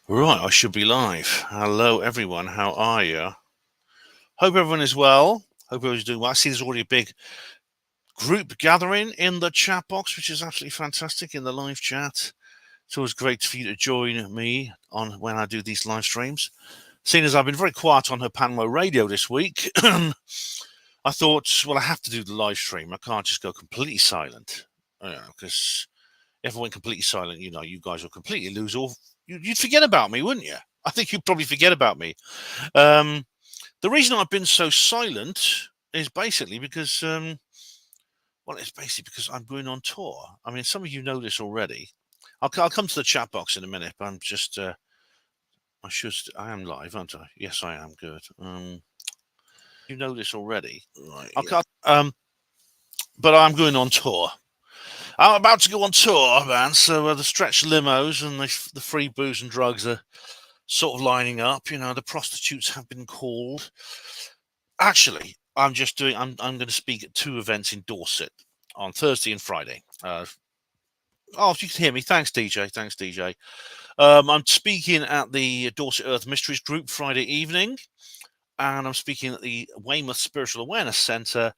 Right, I should be live. Hello, everyone. How are you? Hope everyone is well. Hope everyone's doing well. I see there's already a big group gathering in the chat box, which is absolutely fantastic in the live chat. It's always great for you to join me on when I do these live streams. Seeing as I've been very quiet on her Panmo radio this week, I thought, well, I have to do the live stream. I can't just go completely silent, because if I went completely silent, you guys will completely lose all. You'd forget about me, wouldn't you? I think you'd probably forget about me. The reason I've been so silent is basically because, it's basically because I'm going on tour. I mean, some of you know this already. I'll come to the chat box in a minute, but I'm just, I am live, aren't I? Yes, I am. Good. You know this already. Right. But I'm going on tour. I'm about to go on tour, man. So the stretch limos and the free booze and drugs are sort of lining up. The prostitutes have been called. Actually, I'm going to speak at two events in Dorset on Thursday and Friday. If you can hear me, thanks, DJ. Thanks, DJ. I'm speaking at the Dorset Earth Mysteries Group Friday evening, and I'm speaking at the Weymouth Spiritual Awareness Centre.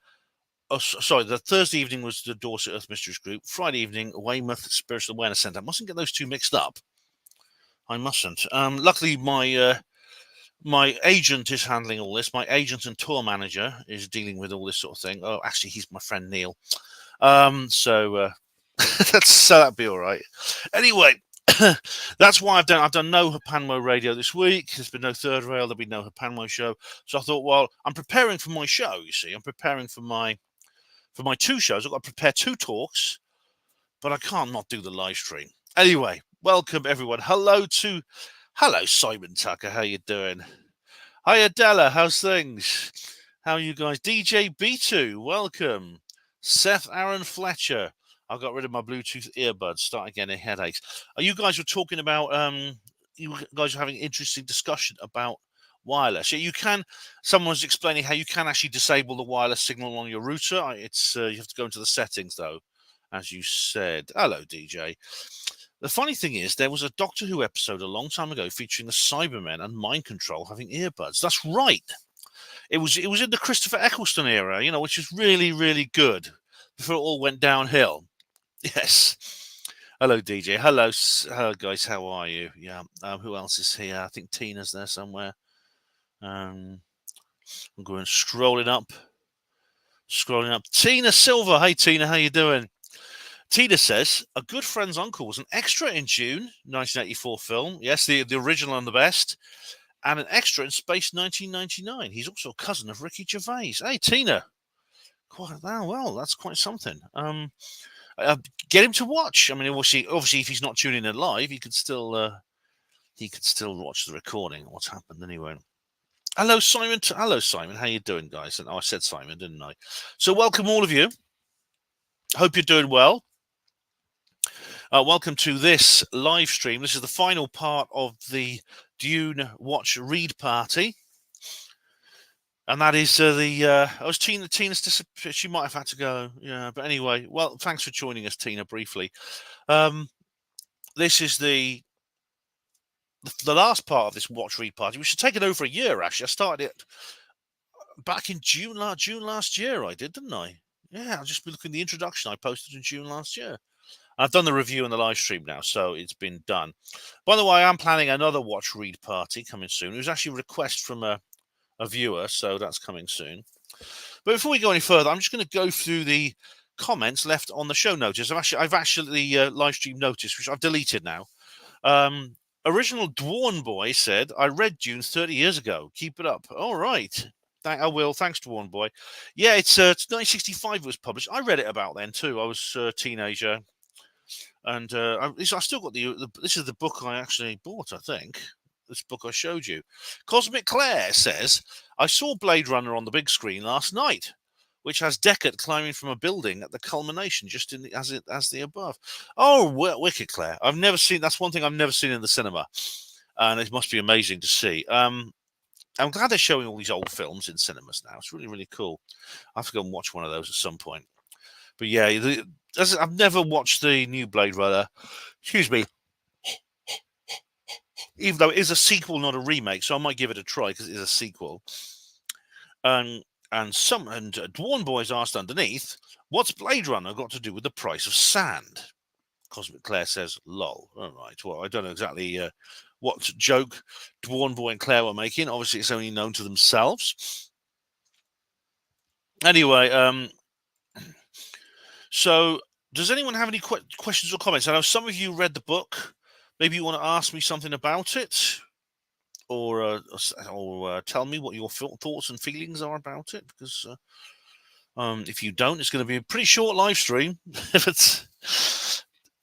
Oh, sorry, the Thursday evening was the Dorset Earth Mysteries Group. Friday evening, Weymouth Spiritual Awareness Centre. I mustn't get those two mixed up. I mustn't. Luckily, my agent is handling all this. My agent and tour manager is dealing with all this sort of thing. Oh, actually, he's my friend Neil. So that'd be all right. Anyway, that's why I've done no Hapanmo radio this week. There's been no third rail. There'll be no Hapanmo show. So I thought, well, I'm preparing for my show. You see, I'm preparing for my two shows. I've got to prepare two talks, but I can't not do the live stream. Anyway, welcome everyone. Hello, Simon Tucker. How you doing? Hi, Adela. How's things? How are you guys? DJ B2, welcome. Seth Aaron Fletcher. I got rid of my Bluetooth earbuds, starting getting headaches. You guys were talking about, you guys were having an interesting discussion about wireless. Yeah, you can, someone was explaining how you can actually disable the wireless signal on your router. You have to go into the settings, though, as you said. Hello, DJ. The funny thing is, there was a Doctor Who episode a long time ago featuring the Cybermen and Mind Control having earbuds. That's right. It was in the Christopher Eccleston era, which is really, really good before it all went downhill. Yes. Hello, DJ. Hello, guys. How are you? Yeah. Who else is here? I think Tina's there somewhere. I'm going scrolling up. Tina Silver. Hey, Tina. How you doing? Tina says, a good friend's uncle was an extra in Dune, 1984 film. Yes, the original and the best. And an extra in Space 1999. He's also a cousin of Ricky Gervais. Hey, Tina. Well, that's quite something. Get him to watch. I mean, obviously, if he's not tuning in live, he could still watch the recording of what's happened anyway. Hello, Simon. Hello, Simon. How you doing, guys? And I said Simon, didn't I? So welcome all of you. Hope you're doing well. Welcome to this live stream. This is the final part of the Dune Watch Read Party. And that is Tina's disappeared. She might have had to go. Yeah, but anyway, well, thanks for joining us, Tina, briefly. This is the last part of this Watch Read Party, which has taken over a year, actually. I started it back in June last year, I did, didn't I? Yeah, I'll just be looking at the introduction I posted in June last year. I've done the review and the live stream now, so it's been done. By the way, I'm planning another Watch Read Party coming soon. It was actually a request from a viewer, so that's coming soon. But before we go any further, I'm just going to go through the comments left on the show notice. I've actually live stream notice, which I've deleted now. Original Dwarn Boy said, I read Dune 30 years ago. Keep it up. All right. I will. Thanks, Dwarn Boy. Yeah, it's 1965 it was published. I read it about then, too. I was a teenager. And I still got this is the book I actually bought, I think. This book I showed you. Cosmic Claire says, I saw Blade Runner on the big screen last night, which has Deckard climbing from a building at the culmination, just as the above. Oh, wicked, Claire! I've never seen. That's one thing I've never seen in the cinema, and it must be amazing to see. I'm glad they're showing all these old films in cinemas now. It's really, really cool. I have to go and watch one of those at some point. But yeah, I've never watched the new Blade Runner. Excuse me. even though it is a sequel, not a remake. So I might give it a try because it is a sequel. And Dwarn Boys asked underneath, "What's Blade Runner got to do with the price of sand?" Cosmic Claire says, "Lol." All right. Well, I don't know exactly what joke Dwarn Boy and Claire were making. Obviously, it's only known to themselves. Anyway, so does anyone have any questions or comments? I know some of you read the book. Maybe you want to ask me something about it, or tell me what your thoughts and feelings are about it. Because if you don't, it's going to be a pretty short live stream. But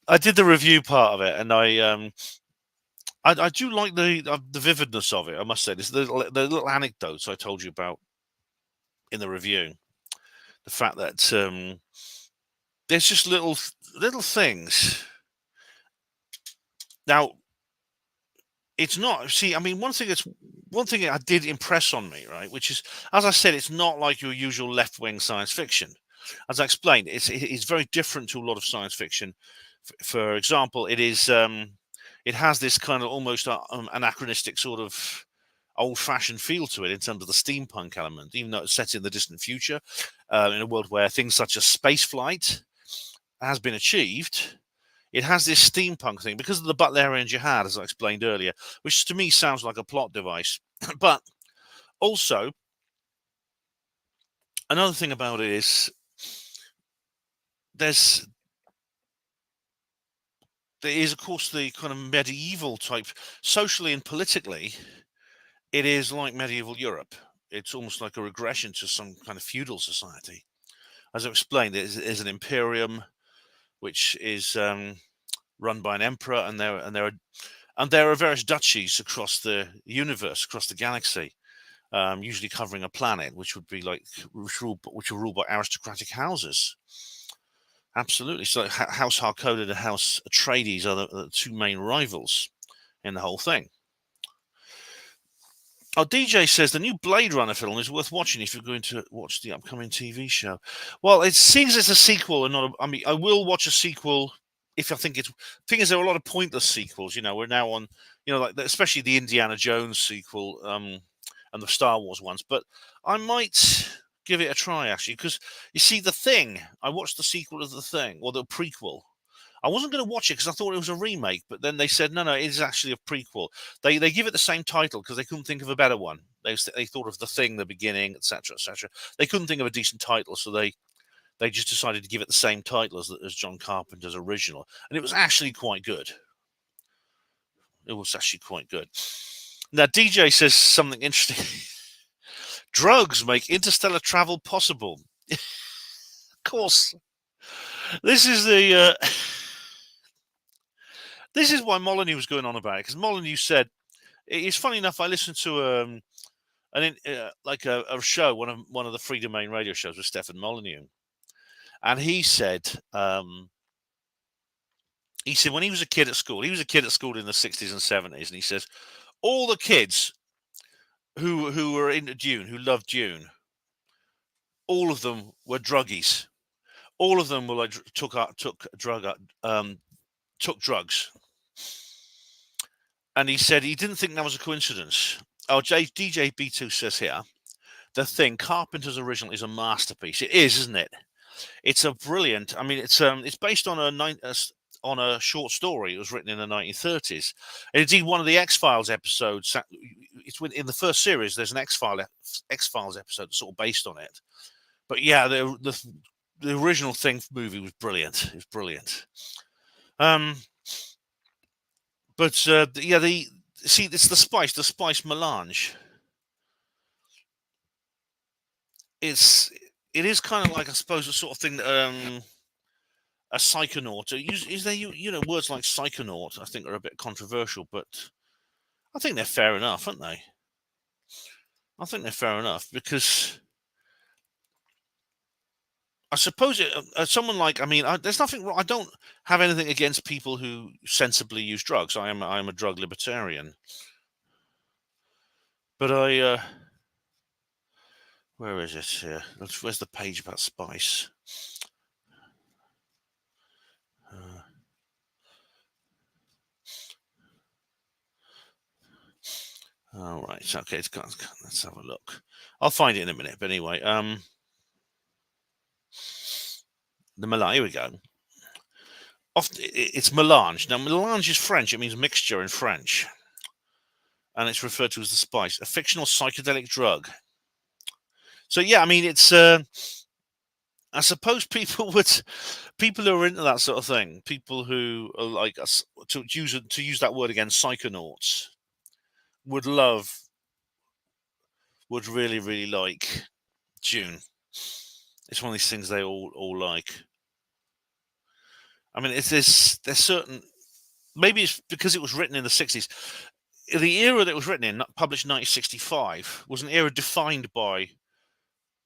I did the review part of it, and I do like the vividness of it. I must say, this the little anecdotes I told you about in the review. The fact that there's just little things. Now, it's not. See, I mean, one thing I did impress on me, right? Which is, as I said, it's not like your usual left-wing science fiction. As I explained, it's very different to a lot of science fiction. For example, it has this kind of almost anachronistic sort of old-fashioned feel to it in terms of the steampunk element, even though it's set in the distant future, in a world where things such as space flight has been achieved. It has this steampunk thing because of the Butlerian Jihad, as I explained earlier, which to me sounds like a plot device. But also, another thing about it is there is, of course, the kind of medieval type, socially and politically. It is like medieval Europe. It's almost like a regression to some kind of feudal society. As I explained, there's an imperium, which is run by an emperor, and there are various duchies across the universe, across the galaxy, usually covering a planet, which would be which are ruled by aristocratic houses. Absolutely. So House Harkonnen and House Atreides are the two main rivals in the whole thing. Oh, DJ says the new Blade Runner film is worth watching if you're going to watch the upcoming TV show. Well, it seems it's a sequel and not. I mean, I will watch a sequel if I think it's. Thing is, there are a lot of pointless sequels. We're now on, like especially the Indiana Jones sequel, and the Star Wars ones. But I might give it a try actually, because you see, The Thing. I watched the sequel of The Thing, or the prequel. I wasn't going to watch it because I thought it was a remake, but then they said no, it is actually a prequel. They give it the same title because they couldn't think of a better one. They thought of The Thing, the beginning, etc., etc. They couldn't think of a decent title, so they just decided to give it the same title as John Carpenter's original, and it was actually quite good. It was actually quite good. Now DJ says something interesting. Drugs make interstellar travel possible. Of course, this is the. This is why Molyneux was going on about it, because Molyneux said, it's funny enough, I listened to a show, one of the Free Domain radio shows with Stefan Molyneux, and he said when he was a kid at school in the 60s and 70s, and he says all the kids who were into Dune, who loved Dune, all of them were druggies. All of them were took drugs. And he said he didn't think that was a coincidence. Oh, DJ B2 says here, The Thing, Carpenter's original, is a masterpiece. It is, isn't it? It's a brilliant. I mean, it's based on a short story. It was written in the 1930s. And indeed, one of the X-Files episodes. It's in the first series. There's an X-Files episode sort of based on it. But yeah, the original Thing movie was brilliant. It was brilliant. But it's the spice melange. It is kind of like, I suppose, a sort of thing that a psychonaut. Is there words like psychonaut? I think are a bit controversial, but I think they're fair enough, aren't they? I think they're fair enough because I suppose someone like, I mean, there's nothing wrong. I don't have anything against people who sensibly use drugs. I am a drug libertarian, but where is it here? Where's the page about spice? All right. Okay. Let's have a look. I'll find it in a minute. But anyway, the melange. Here we go. It's melange. Now, melange is French. It means mixture in French, and it's referred to as the spice, a fictional psychedelic drug. So yeah, I mean, it's. I suppose people who are into that sort of thing, people who are like us, to use that word again, psychonauts, would really like Dune. It's one of these things they all like. I mean, there's certain, maybe it's because it was written in the 60s. The era that it was written in, published 1965, was an era defined by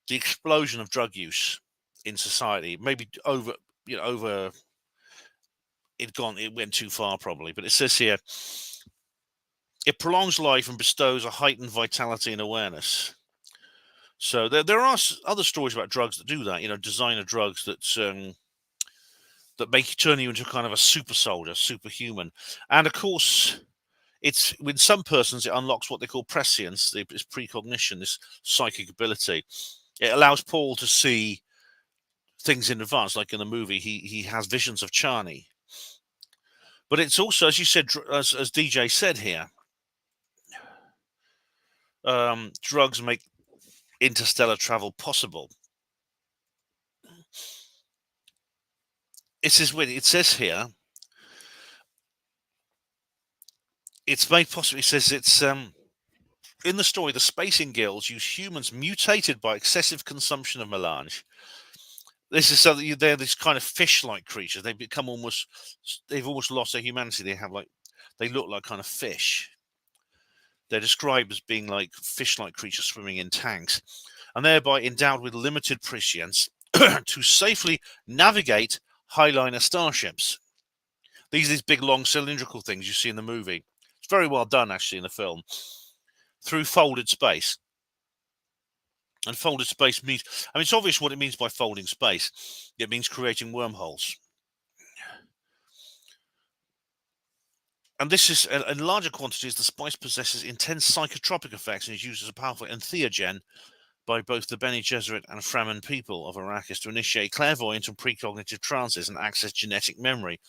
the explosion of drug use in society. Maybe over it went too far probably. But it says here, it prolongs life and bestows a heightened vitality and awareness. So there are other stories about drugs that do that. Designer drugs that make you turn you into kind of a super soldier, superhuman. And of course, it's with some persons it unlocks what they call prescience, this precognition, this psychic ability. It allows Paul to see things in advance, like in the movie, he has visions of Chani. But it's also, as you said, as DJ said here, drugs make interstellar travel possible. It says here, it's made possible. It says it's in the story, the spacing guilds use humans mutated by excessive consumption of melange. This is so that they're this kind of fish-like creatures. They've almost lost their humanity. They look like kind of fish. They're described as being like fish-like creatures swimming in tanks, and thereby endowed with limited prescience to safely navigate highliner starships. These big, long, cylindrical things you see in the movie. It's very well done, actually, in the film. Through folded space. And folded space means, it's obvious what it means by folding space. It means creating wormholes. And this is, in larger quantities, the spice possesses intense psychotropic effects and is used as a powerful entheogen by both the Bene Gesserit and Fremen people of Arrakis to initiate clairvoyant and precognitive trances and access genetic memory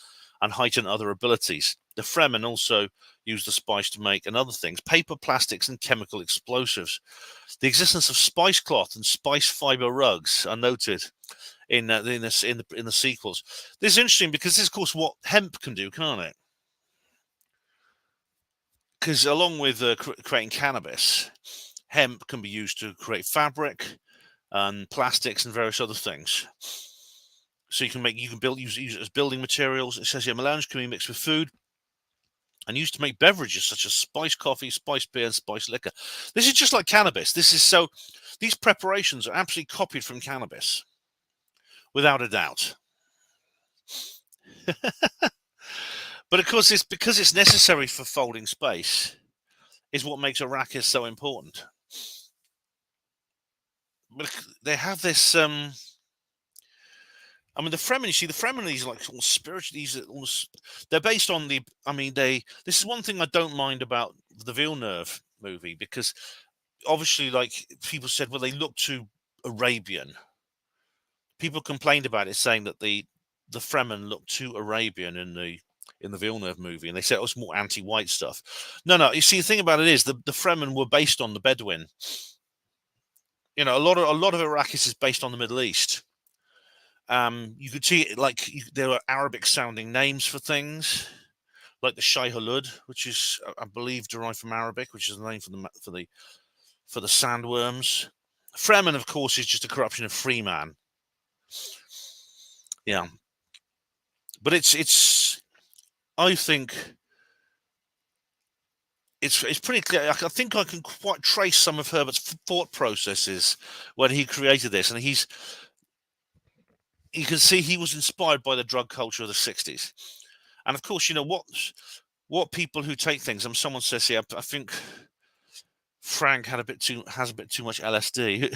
and heighten other abilities. The Fremen also use the spice to make, and other things, paper, plastics, and chemical explosives. The existence of spice cloth and spice fiber rugs are noted in the sequels. This is interesting because this is, of course, what hemp can do, can't it? Because along with creating cannabis, hemp can be used to create fabric and plastics and various other things. So you can use it as building materials. It says here, melange can be mixed with food and used to make beverages such as spiced coffee, spiced beer, and spiced liquor. This is just like cannabis. These preparations are absolutely copied from cannabis, without a doubt. But of course, it's because it's necessary for folding space, is what makes Arrakis so important. But they have this. The Fremen. You see, the Fremen are these like almost spiritual. They're based on the. This is one thing I don't mind about the Villeneuve movie, because obviously, like, people said, well, they look too Arabian. People complained about it, saying that the Fremen look too Arabian in the Villeneuve movie, and they said it was more anti-white stuff. No. You see, the thing about it is the Fremen were based on the Bedouin. A lot of Arrakis is based on the Middle East. You could see there are Arabic-sounding names for things, like the Shai Hulud, which is, I believe, derived from Arabic, which is the name for the sandworms. Fremen, of course, is just a corruption of Freeman. Yeah, but it's. I think it's pretty clear. I think I can quite trace some of Herbert's thought processes when he created this, and you can see he was inspired by the drug culture of the 60s. And of course, what people who take things, someone says here, I think Frank has a bit too much LSD.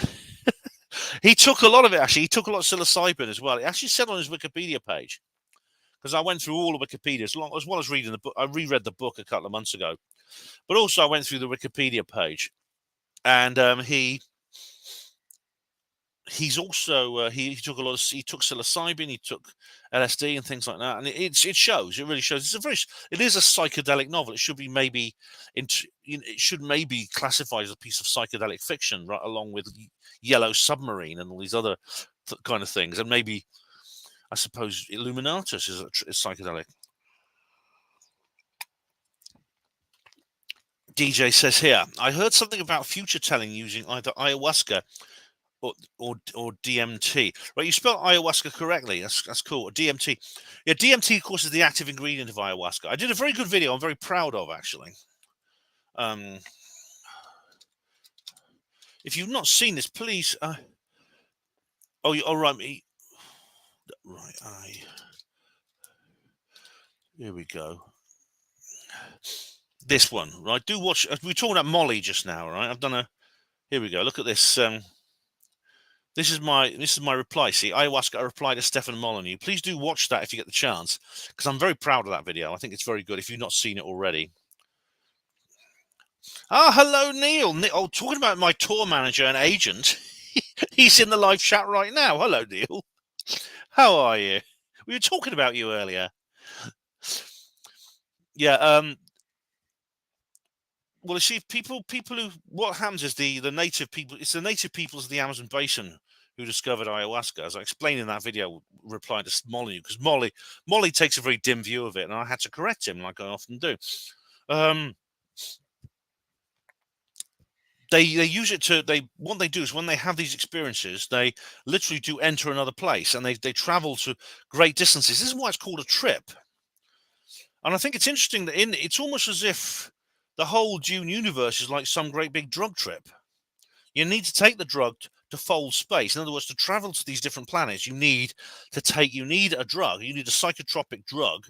He took a lot of it, actually. He took a lot of psilocybin as well. It actually said on his Wikipedia page, because I went through all of Wikipedia as well as reading the book. I reread the book a couple of months ago, But also, I went through the Wikipedia page, and he's also he took a lot of he took psilocybin, he took LSD and things like that, and it shows. It really shows. It is a psychedelic novel. It should be maybe it should maybe classify as a piece of psychedelic fiction, right along with Yellow Submarine and all these other kind of things, and maybe I suppose Illuminatus is psychedelic. DJ says here, I heard something about future telling using either ayahuasca or DMT. Right, you spelled ayahuasca correctly. That's cool. Or DMT. Yeah, DMT, of course, is the active ingredient of ayahuasca. I did a very good video. I'm very proud of, actually. If you've not seen this, please. All right. Right. Here we go. This one, right? Do watch. We were talking about Molly just now, right? I've done a. Here we go. Look at this. This is my reply. See, ayahuasca, a reply to Stefan Molyneux. Please do watch that if you get the chance, because I'm very proud of that video. I think it's very good if you've not seen it already. Hello, Neil. Oh, talking about my tour manager and agent. He's in the live chat right now. Hello, Neil. How are you? We were talking about you earlier. Yeah. Well, you see, people who what happens is the native people. It's the native peoples of the Amazon basin who discovered ayahuasca, as I explained in that video, replying to Molly, because Molly takes a very dim view of it, and I had to correct him, like I often do. They use it to what they do is when they have these experiences, they literally do enter another place, and they travel to great distances. This is why it's called a trip. And I think it's interesting that it's almost as if the whole Dune universe is like some great big drug trip. You need to take the drug to fold space. In other words, to travel to these different planets, you need a drug. You need a psychotropic drug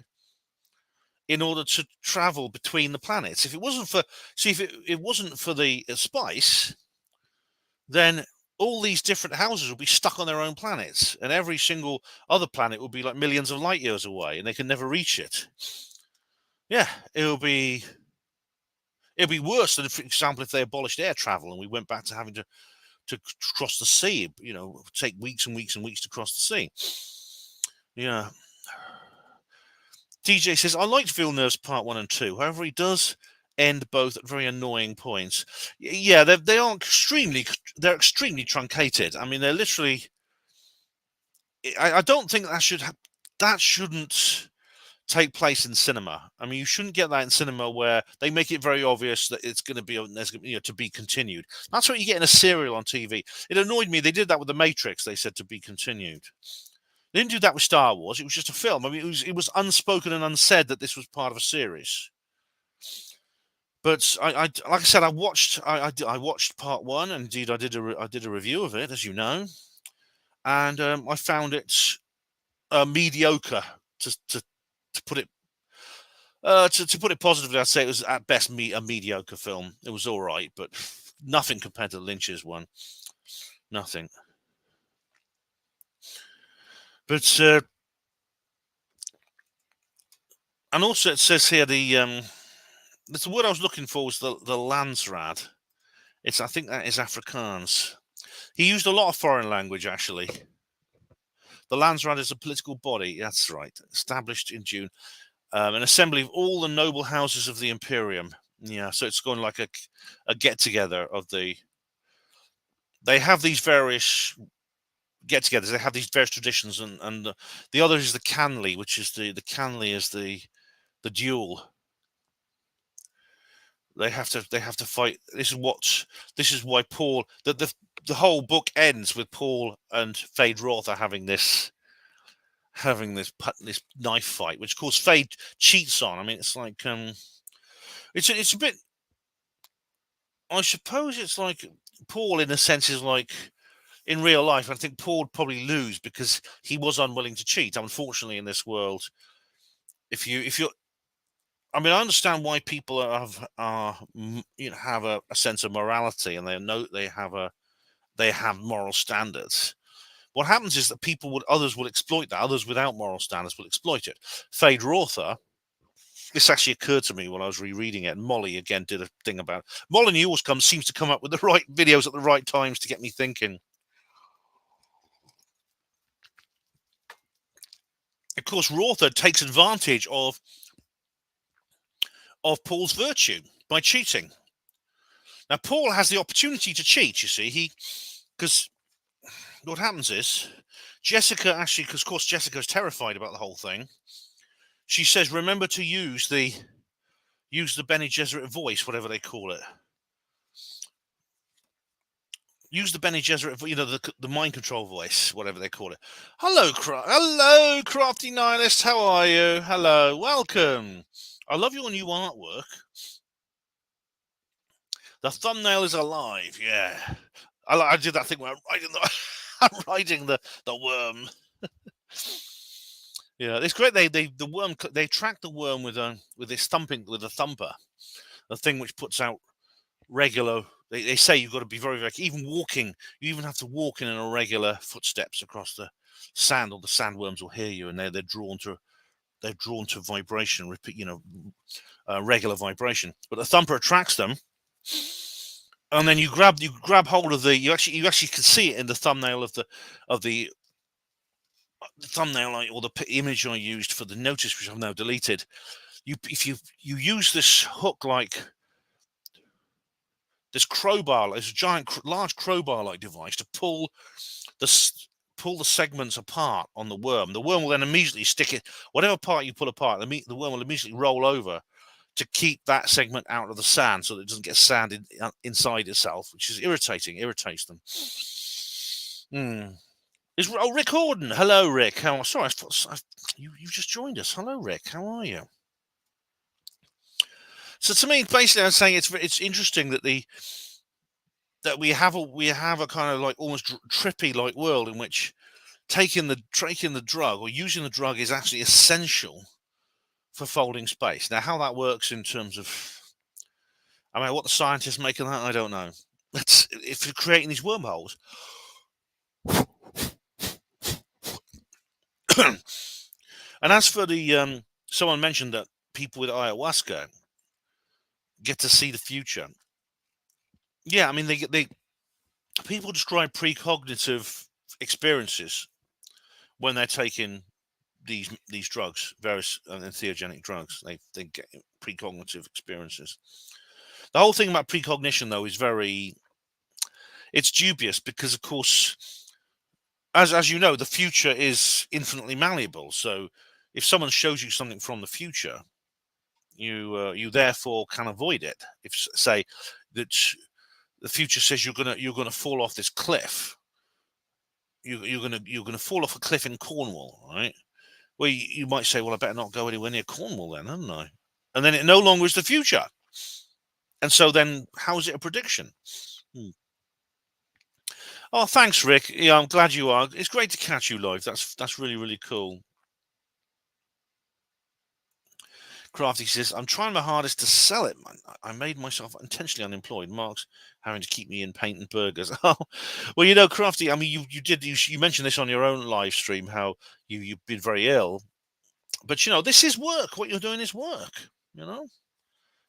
in order to travel between the planets. If it wasn't for it wasn't for the spice, then all these different houses would be stuck on their own planets, and every single other planet would be like millions of light years away, and they can never reach it. Yeah, it'll be worse than, for example, if they abolished air travel and we went back to having to cross the sea. Take weeks and weeks and weeks to cross the sea. Yeah. DJ says, I liked Villeneuve's part 1 and 2. However, he does end both at very annoying points. Yeah, they're extremely truncated. I mean, they're literally. I don't think that shouldn't take place in cinema. I mean, you shouldn't get that in cinema where they make it very obvious that it's going to be to be continued. That's what you get in a serial on TV. It annoyed me. They did that with The Matrix. They said to be continued. They didn't do that with Star Wars. It was just a film. I mean, it was unspoken and unsaid that this was part of a series. But I like I said, I watched part 1, and indeed I did a review of it, as you know, and I found it mediocre to put it to put it positively. I'd say it was at best a mediocre film. It was all right, but nothing compared to Lynch's one. Nothing. But and also it says here the word I was looking for was the Landsraad. I think that is Afrikaans. He used a lot of foreign language, actually. The Landsraad is a political body. That's right. Established in June. An assembly of all the noble houses of the Imperium. Yeah, so it's going like a get-together of the. They have these various get-togethers. They have these various traditions, and the other is the Canley, which is the Canley is the duel. They have to fight. This is why Paul. The whole book ends with Paul and Fade Rother having this knife fight, which of course Fade cheats on. I mean, it's like it's a bit. I suppose it's like Paul, in a sense, is like in real life. I think Paul would probably lose because he was unwilling to cheat. Unfortunately, in this world, if you're, I mean, I understand why people have a sense of morality, and they have moral standards. What happens is that others will exploit that. Others without moral standards will exploit it. Fade Rother This actually occurred to me while I was rereading it, and Molly again did a thing about it. Molly always seems to come up with the right videos at the right times to get me thinking. Of course, Rother takes advantage of Paul's virtue by cheating. Now, Paul has the opportunity to cheat, you see, because what happens is Jessica actually, because of course Jessica's terrified about the whole thing. She says, remember to use the Bene Gesserit voice, whatever they call it. Use the Bene Gesserit, the mind control voice, whatever they call it. Hello, crafty nihilist. How are you? Hello, welcome. I love your new artwork. The thumbnail is alive. Yeah, I did that thing where I'm riding the worm. Yeah, it's great. They track the worm with a thumper, the thing which puts out regular. They say you've got to be very, very, even walking. You even have to walk in irregular footsteps across the sand, or the sandworms will hear you, and they're drawn to vibration. Repeat, regular vibration. But the thumper attracts them, and then you grab hold of you actually can see it in the thumbnail of the thumbnail, or the image I used for the notice, which I've now deleted. If you use this hook, like this crowbar, this large crowbar-like device, to pull the segments apart on the worm will then immediately stick it. Whatever part you pull apart, the worm will immediately roll over to keep that segment out of the sand, so that it doesn't get sand inside itself, which is irritates them. Is Rick Horden? Hello, Rick. Sorry, you just joined us. Hello, Rick. How are you? So to me, basically, I'm saying it's interesting that we have a kind of like almost trippy like world in which taking the drug or using the drug is actually essential for folding space. Now, how that works in terms of, what the scientists make of that, I don't know. If you're creating these wormholes. And as for the someone mentioned that people with ayahuasca get to see the future. Yeah, people describe precognitive experiences when they're taking these drugs, various entheogenic drugs. They get precognitive experiences. The whole thing about precognition, though, is it's dubious, because, of course, as you know, the future is infinitely malleable. So if someone shows you something from the future, you therefore can avoid it. If, say, that the future says you're gonna fall off this cliff, you're gonna fall off a cliff in Cornwall, right? Well, you might say, well, I better not go anywhere near Cornwall then, haven't I? And then it no longer is the future. And so then, how is it a prediction? Oh, thanks, Rick. Yeah, I'm glad you are. It's great to catch you live. That's really, really cool. Crafty says, I'm trying my hardest to sell it. I made myself intentionally unemployed. Mark's having to keep me in paint and burgers. Oh, well, Crafty, you mentioned this on your own live stream, how you've been very ill. But, this is work. What you're doing is work,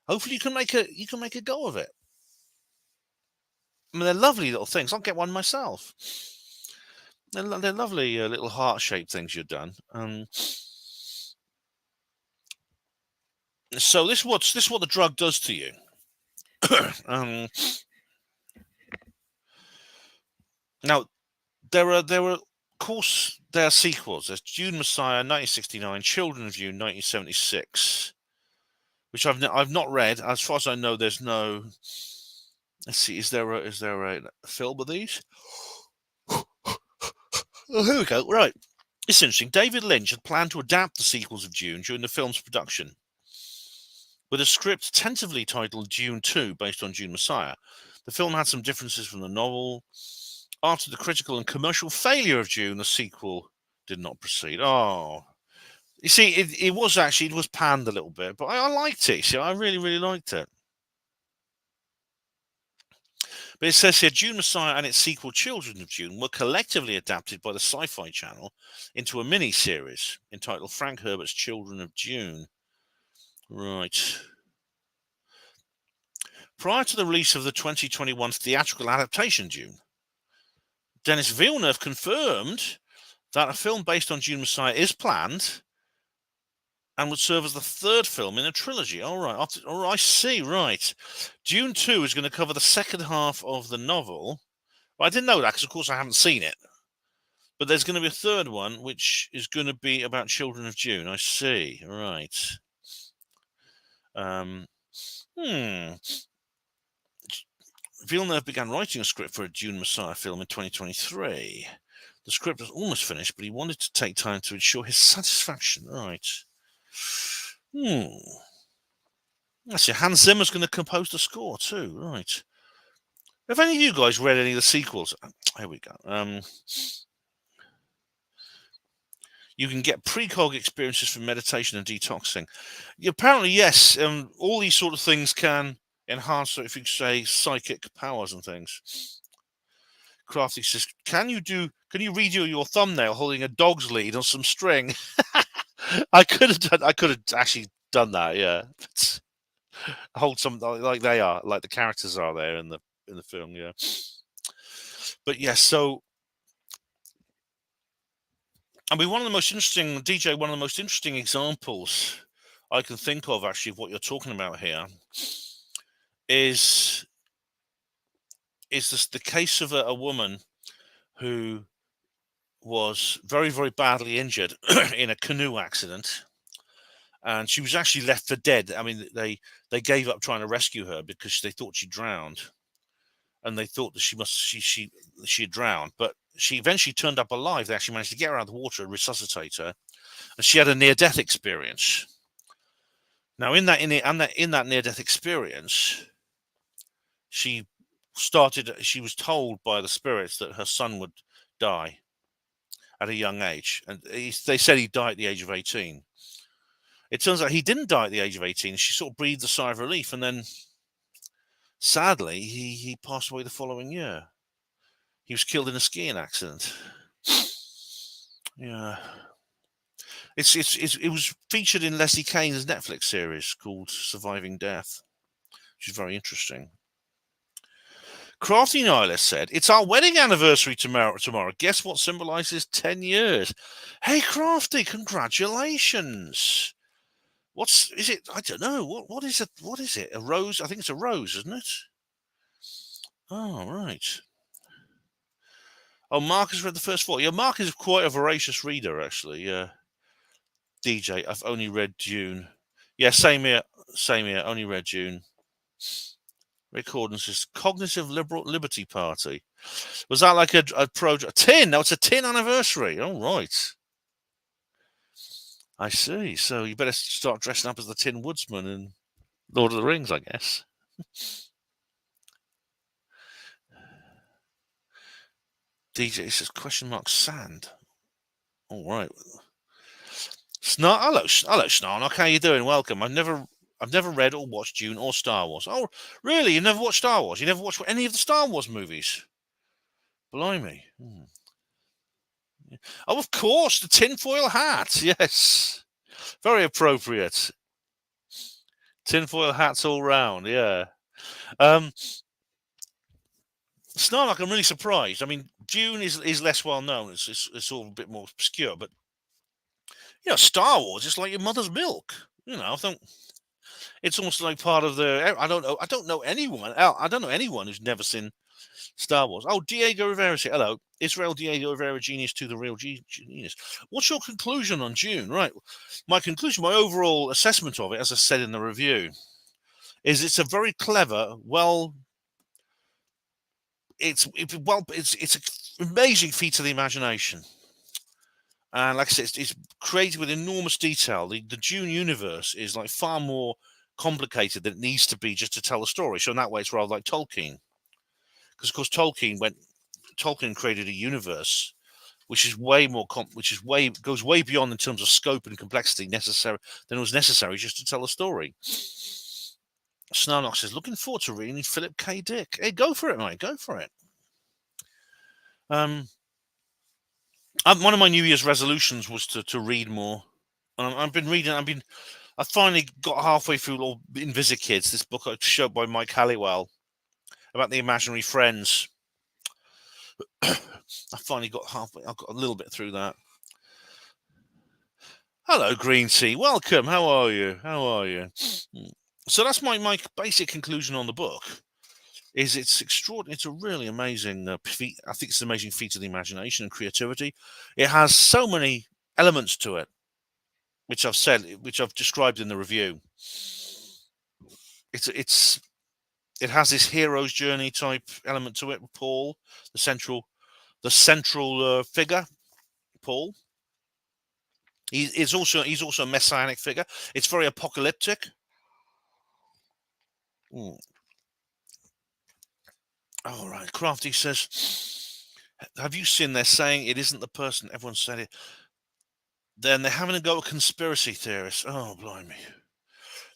Hopefully you can make a go of it. They're lovely little things. I'll get one myself. They're lovely little heart-shaped things you've done. So this is what the drug does to you. Now, there are, of course, there are sequels. There's Dune Messiah, 1969, Children of Dune, 1976, which I've not read. As far as I know, there's no. Let's see. Is there a film of these? Oh, here we go. Right. It's interesting. David Lynch had planned to adapt the sequels of Dune during the film's production, with a script tentatively titled Dune 2, based on Dune Messiah. The film had some differences from the novel. After the critical and commercial failure of Dune, the sequel did not proceed. Oh, you see, it was panned a little bit, but I liked it. See, I really, really liked it. But it says here, Dune Messiah and its sequel, Children of Dune, were collectively adapted by the Sci-Fi Channel into a mini-series entitled Frank Herbert's Children of Dune, Right. Prior to the release of the 2021 theatrical adaptation Dune, Denis Villeneuve confirmed that a film based on Dune Messiah is planned and would serve as the third film in a trilogy. All right, I see. Right, Dune 2 is going to cover the second half of the novel. Well, I didn't know that because, of course, I haven't seen it. But there's going to be a third one, which is going to be about Children of Dune. I see. Right. Um, hmm. Villeneuve began writing a script for a Dune Messiah film in 2023. The script was almost finished, but he wanted to take time to ensure his satisfaction. Right. I see. Hans Zimmer's going to compose the score too. Right. Have any of you guys read any of the sequels? Here we go. You can get precog experiences for meditation and detoxing. Apparently, yes. All these sort of things can enhance, if you say, psychic powers and things. Crafty says, "Can you redo your thumbnail holding a dog's lead on some string?" I could have actually done that. Yeah, hold some like they are, like the characters are there in the film. Yeah, but yes. So I mean, one of the most interesting DJ. One of the most interesting examples I can think of, actually, of what you're talking about here, is this the case of a woman who was very, very badly injured in a canoe accident, and she was actually left for dead. I mean, they gave up trying to rescue her because they thought she drowned, and they thought that she had drowned. But she eventually turned up alive. They actually managed to get her out of the water and resuscitate her, and she had a near-death experience. Now, in that near-death experience, she was told by the spirits that her son would die at a young age, and they said he'd die at the age of 18. It turns out he didn't die at the age of 18. She sort of breathed a sigh of relief, and then sadly he passed away the following year. He was killed in a skiing accident. Yeah, it was featured in Leslie Kane's Netflix series called Surviving Death, which is very interesting. Crafty Nihilist said, "It's our wedding anniversary tomorrow. Guess what symbolizes 10 years? Hey, Crafty, congratulations. Is it? I don't know. What is it? What is it? A rose? I think it's a rose, isn't it? Oh, right. Oh, Mark has read the first four. Yeah, Mark is quite a voracious reader, actually. Yeah. DJ, I've only read Dune. Yeah, same here. Same here. Only read Dune. Rick Horton says, Cognitive Liberty Party. Was that like a project? A tin? No, it's a tin anniversary. All right. I see. So you better start dressing up as the Tin Woodsman in Lord of the Rings, I guess. DJ says, question mark sand. All right. Hello, Snarnock. How you doing? Welcome. I've never read or watched Dune or Star Wars. Oh, really? You never watched Star Wars? You never watched any of the Star Wars movies? Blimey. Oh, of course, the tinfoil hat. Yes. Very appropriate. Tinfoil hats all round, yeah. Snarlock, I'm really surprised. I mean, Dune is less well known. It's all a bit more obscure, but Star Wars is like your mother's milk. I think it's almost like part of the. I don't know anyone. I don't know anyone who's never seen Star Wars. Oh, Diego Rivera said, hello. Israel Diego Rivera, genius to the real genius. What's your conclusion on Dune? Right. My overall assessment of it, as I said in the review, is it's a very clever, it's an amazing feat of the imagination. And like I said, it's created with enormous detail. The Dune universe is like far more complicated than it needs to be just to tell a story. So in that way, it's rather like Tolkien. Because of course Tolkien created a universe which is way more goes way beyond in terms of scope and complexity than was necessary just to tell a story. Snarnock says, looking forward to reading Philip K. Dick. Hey, go for it, mate. Go for it. One of my New Year's resolutions was to read more. I've been reading. I finally got halfway through all Invisikids, this book showed by Mike Halliwell about the imaginary friends. I finally got halfway. I got a little bit through that. Hello, Green Tea. Welcome. How are you? So that's my basic conclusion on the book. Is it's extraordinary. It's a really amazing feat. I think it's an amazing feat of the imagination and creativity. It has so many elements to it, which I've described in the review. It has this hero's journey type element to it. Paul, the central figure, Paul. He's also a messianic figure. It's very apocalyptic. All right, Crafty says, "Have you seen? They're saying it isn't the person. Everyone said it. Then they're having a go at conspiracy theorists. Oh, blimey!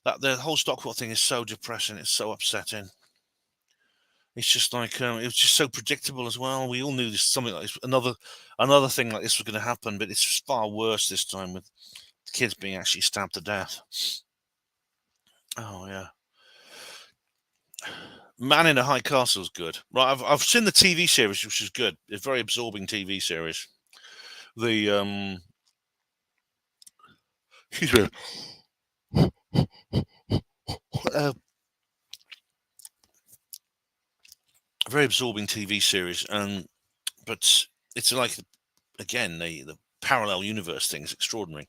That the whole Stockwell thing is so depressing. It's so upsetting. It's just like it was just so predictable as well. We all knew this something like this, another thing like this was going to happen, but it's far worse this time with the kids being actually stabbed to death. Oh yeah." Man in a High Castle is good. Right, I've seen the TV series, which is good. It's a very absorbing TV series. The excuse me, a very absorbing TV series, but it's like again the parallel universe thing is extraordinary.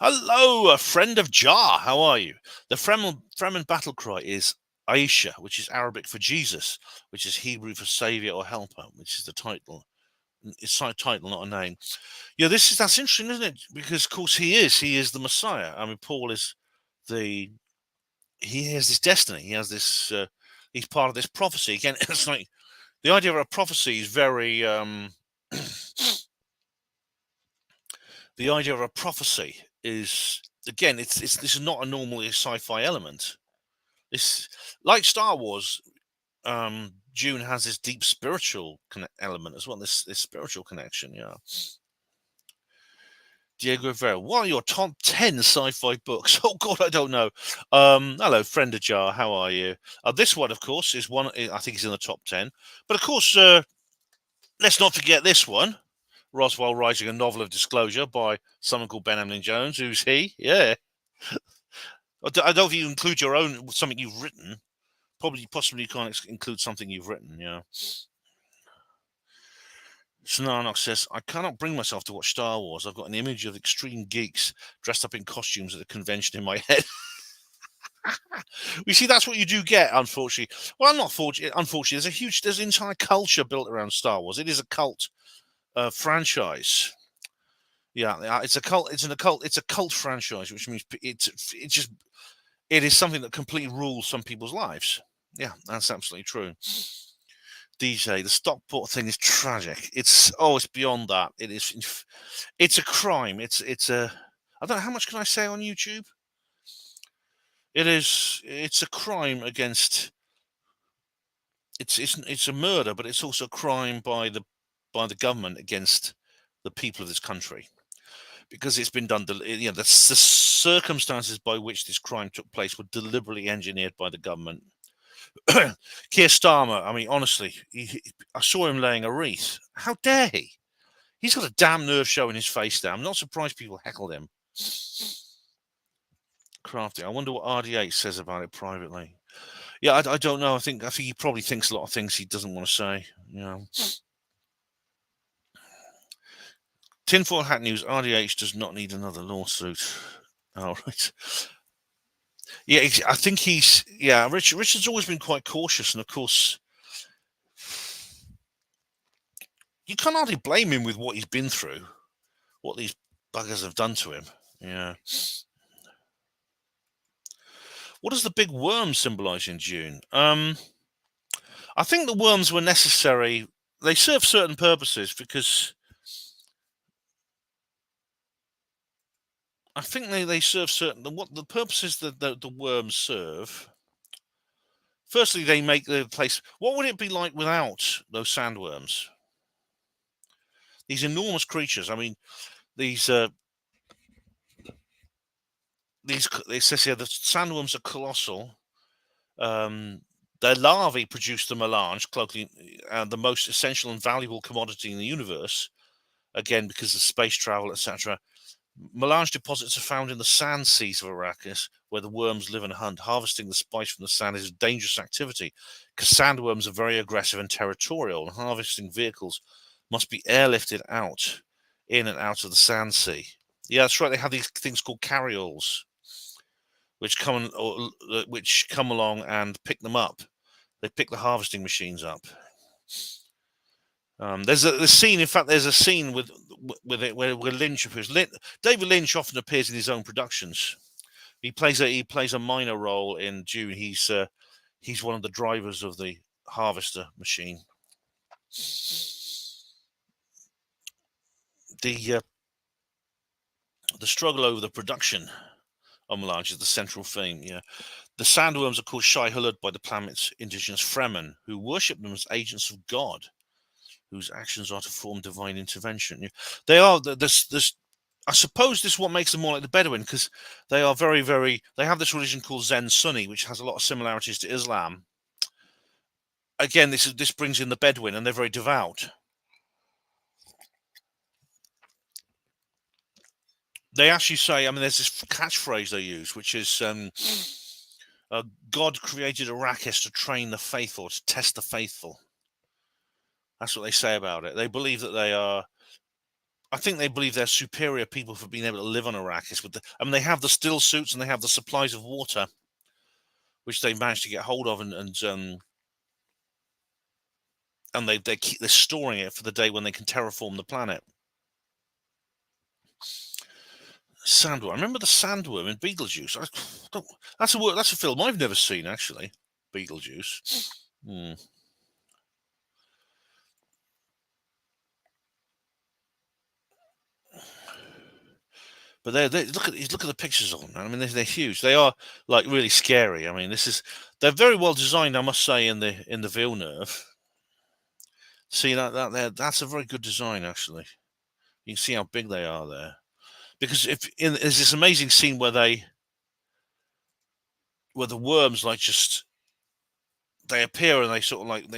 Hello, a friend of Jah. How are you? The Fremen battle cry is Aisha, which is Arabic for Jesus, which is Hebrew for savior or helper, which is the title. It's a title, not a name. Yeah, that's interesting, isn't it? Because of course he is the Messiah. I mean, Paul is he has this destiny. He has this. He's part of this prophecy. Again, it's like the idea of a prophecy is very. The idea of a prophecy is again, it's this is not a normally sci-fi element. It's like Star Wars. Dune has this deep spiritual element as well. This spiritual connection, yeah. Diego Rivera, what are your top 10 sci-fi books? Oh God, I don't know. Hello, friend of Jar, how are you? This one, of course, is one I think is in the top 10. But of course, let's not forget this one, Roswell writing a novel of disclosure by someone called Ben Emlyn Jones. Who's he? Yeah. I don't know if you include your own, something you've written. Possibly you can't include something you've written, yeah. Snarnock says, I cannot bring myself to watch Star Wars. I've got an image of extreme geeks dressed up in costumes at a convention in my head. You see, that's what you do get, unfortunately. Well, not unfortunately. There's an entire culture built around Star Wars. It is a cult franchise. Yeah, it's a cult. It's a cult franchise, which means it is something that completely rules some people's lives. Yeah, that's absolutely true. DJ, the Stockport thing is tragic. It's beyond that. It's a crime. It's a. I don't know how much can I say on YouTube. It's a crime against. It's a murder, but it's also a crime by the government against the people of this country, because it's been done. The circumstances by which this crime took place were deliberately engineered by the government. Keir Starmer, I mean, honestly, I saw him laying a wreath. How dare he? He's got a damn nerve showing his face there. I'm not surprised people heckled him. Crafty, I wonder what RDH says about it privately. Yeah, I don't know. I think he probably thinks a lot of things he doesn't want to say. You know. Tinfoil Hat News, RDH does not need another lawsuit. All right. Yeah, I think Richard's always been quite cautious, and of course, you can't hardly blame him with what he's been through, what these buggers have done to him. Yeah. What does the big worm symbolize in Dune? I think the worms were necessary. They serve certain purposes because I think they serve what the purposes that the worms serve. Firstly, they make the place. What would it be like without those sandworms? These enormous creatures. I mean, these it says here the sandworms are colossal. Their larvae produce the melange, colloquially, the most essential and valuable commodity in the universe. Again, because of space travel, etc. Melange deposits are found in the sand seas of Arrakis, where the worms live and hunt. Harvesting the spice from the sand is a dangerous activity, because sandworms are very aggressive and territorial, and harvesting vehicles must be airlifted out, in and out of the sand sea. Yeah, that's right. They have these things called carryalls, which come along and pick them up. They pick the harvesting machines up. There's a scene. In fact, there's a scene with it where Lynch appears. David Lynch often appears in his own productions. He plays a minor role in Dune. He's one of the drivers of the harvester machine. The struggle over the production of melange is the central theme. Yeah, the sandworms are called Shai-Hulud by the planet's indigenous Fremen, who worship them as agents of God, whose actions are to form divine intervention. They are. I suppose this is what makes them more like the Bedouin, because they are very, very. They have this religion called Zen Sunni, which has a lot of similarities to Islam. Again, this brings in the Bedouin, and they're very devout. They actually say, I mean, there's this catchphrase they use, which is God created Arrakis to train the faithful, to test the faithful. That's what they say about it. They believe that they are. I think they believe they're superior people for being able to live on Arrakis. They have the still suits and they have the supplies of water, which they managed to get hold of, and they're storing it for the day when they can terraform the planet. Sandworm. I remember the Sandworm in Beetlejuice. That's a film I've never seen, actually. Beetlejuice. But look at the pictures of them. I mean, they're huge. They are like really scary. I mean, they're very well designed, I must say, in the Villeneuve. See that's a very good design, actually. You can see how big they are there. Because there's this amazing scene where the worms they appear and they sort of like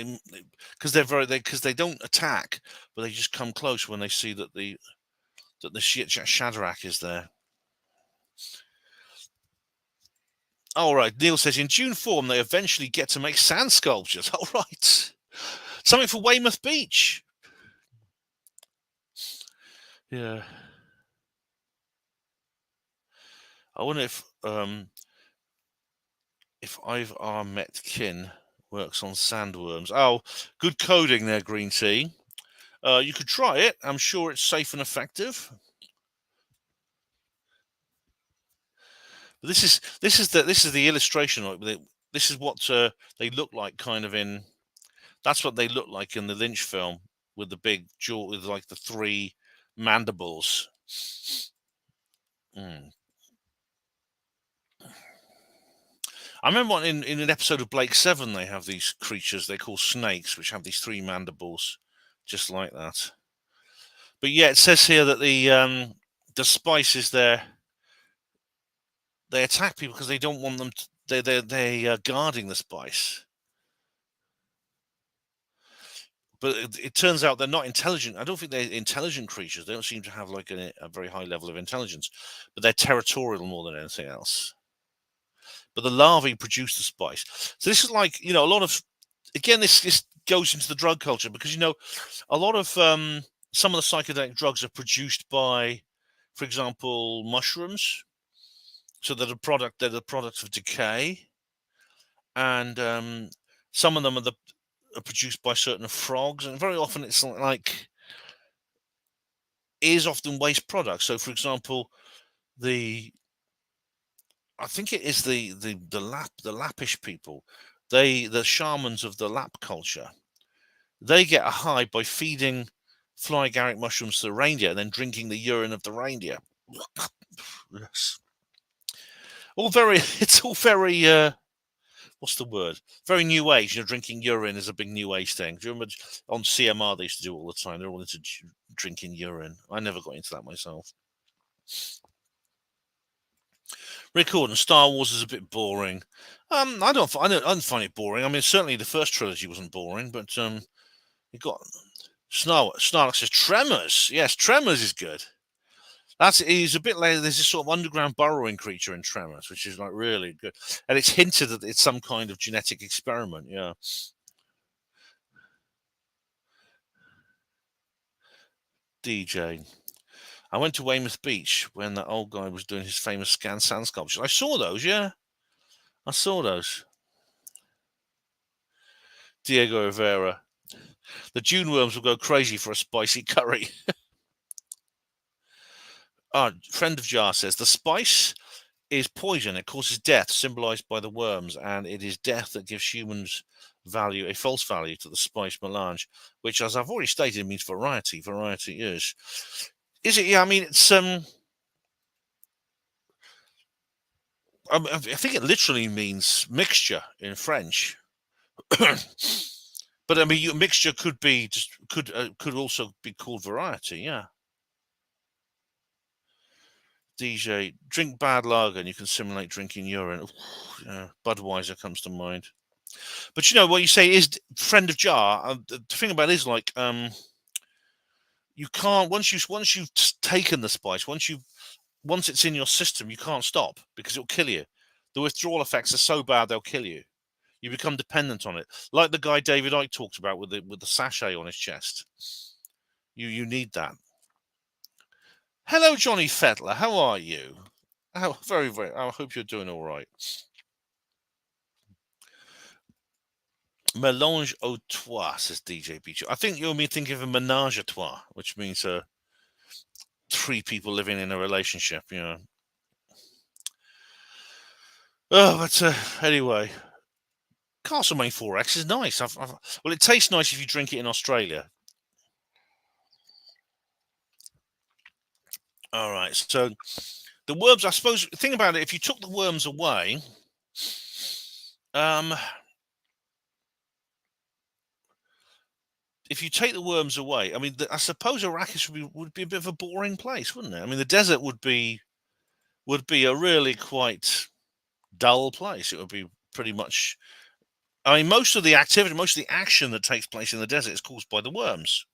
because they don't attack, but they just come close when they see that the Shadrach is there. All right, Neil says in Dune form they eventually get to make sand sculptures. All right, something for Weymouth Beach. Yeah, I wonder if I've met kin works on sandworms. Oh, good coding there, Green Tea. You could try it. I'm sure it's safe and effective. But this is the illustration. This is what they look like, kind of in. That's what they look like in the Lynch film with the big jaw, with like the three mandibles. I remember in an episode of Blake 7, they have these creatures they call snakes, which have these three mandibles, just like that. But yeah, it says here that the spice is there. They attack people because they don't want them. They're guarding the spice. But it turns out they're not intelligent. I don't think they're intelligent creatures. They don't seem to have like a very high level of intelligence, but they're territorial more than anything else. But the larvae produce the spice. So this is like, a lot of, again, this goes into the drug culture, because, a lot of some of the psychedelic drugs are produced by, for example, mushrooms. So they're the product of decay. And some of them are produced by certain frogs, and very often it's like is often waste products. So, for example, I think it is the Lappish people, the shamans of the Lap culture, they get a high by feeding fly agaric mushrooms to the reindeer and then drinking the urine of the reindeer. Yes. It's all very what's the word? Very new age. Drinking urine is a big new age thing. Do you remember on CMR they used to do it all the time? They're all into drinking urine. I never got into that myself. Record and Star Wars is a bit boring. I don't find it boring. I mean, certainly the first trilogy wasn't boring, but you got Snarlock says Tremors. Yes, Tremors is good. He's a bit later. There's this sort of underground burrowing creature in Tremors, which is like really good, and it's hinted that it's some kind of genetic experiment. Yeah. DJ. I went to Weymouth Beach when that old guy was doing his famous sand sculptures. I saw those. Yeah, I saw those. Diego Rivera. The Dune worms will go crazy for a spicy curry. Friend of Jar says the spice is poison. It causes death, symbolized by the worms, and it is death that gives humans a false value to the spice melange, which, as I've already stated, means variety. Variety is it? Yeah, I mean, it's I think it literally means mixture in French. But I mean, mixture could be could also be called variety. Yeah. DJ, drink bad lager and you can simulate drinking urine. Yeah, Budweiser comes to mind. But you know what you say is friend of jar. The thing about it is like you can't once you've taken the spice once it's in your system you can't stop because it'll kill you. The withdrawal effects are so bad they'll kill you. You become dependent on it, like the guy David Icke talks about with the sachet on his chest. You need that. Hello, Johnny Fettler. How are you? Very. I hope you're doing all right. Mélange au trois, says DJ Beach. I think you'll be thinking of a ménage à trois, which means three people living in a relationship. You know. Oh, but anyway, Castlemaine 4X is nice. Well, it tastes nice if you drink it in Australia. All right, so the worms. I suppose. Think about it. If you took the worms away, if you take the worms away, I mean, I suppose Arrakis would be a bit of a boring place, wouldn't it? I mean, the desert would be a really quite dull place. It would be pretty much. I mean, most of the activity, most of the action that takes place in the desert is caused by the worms.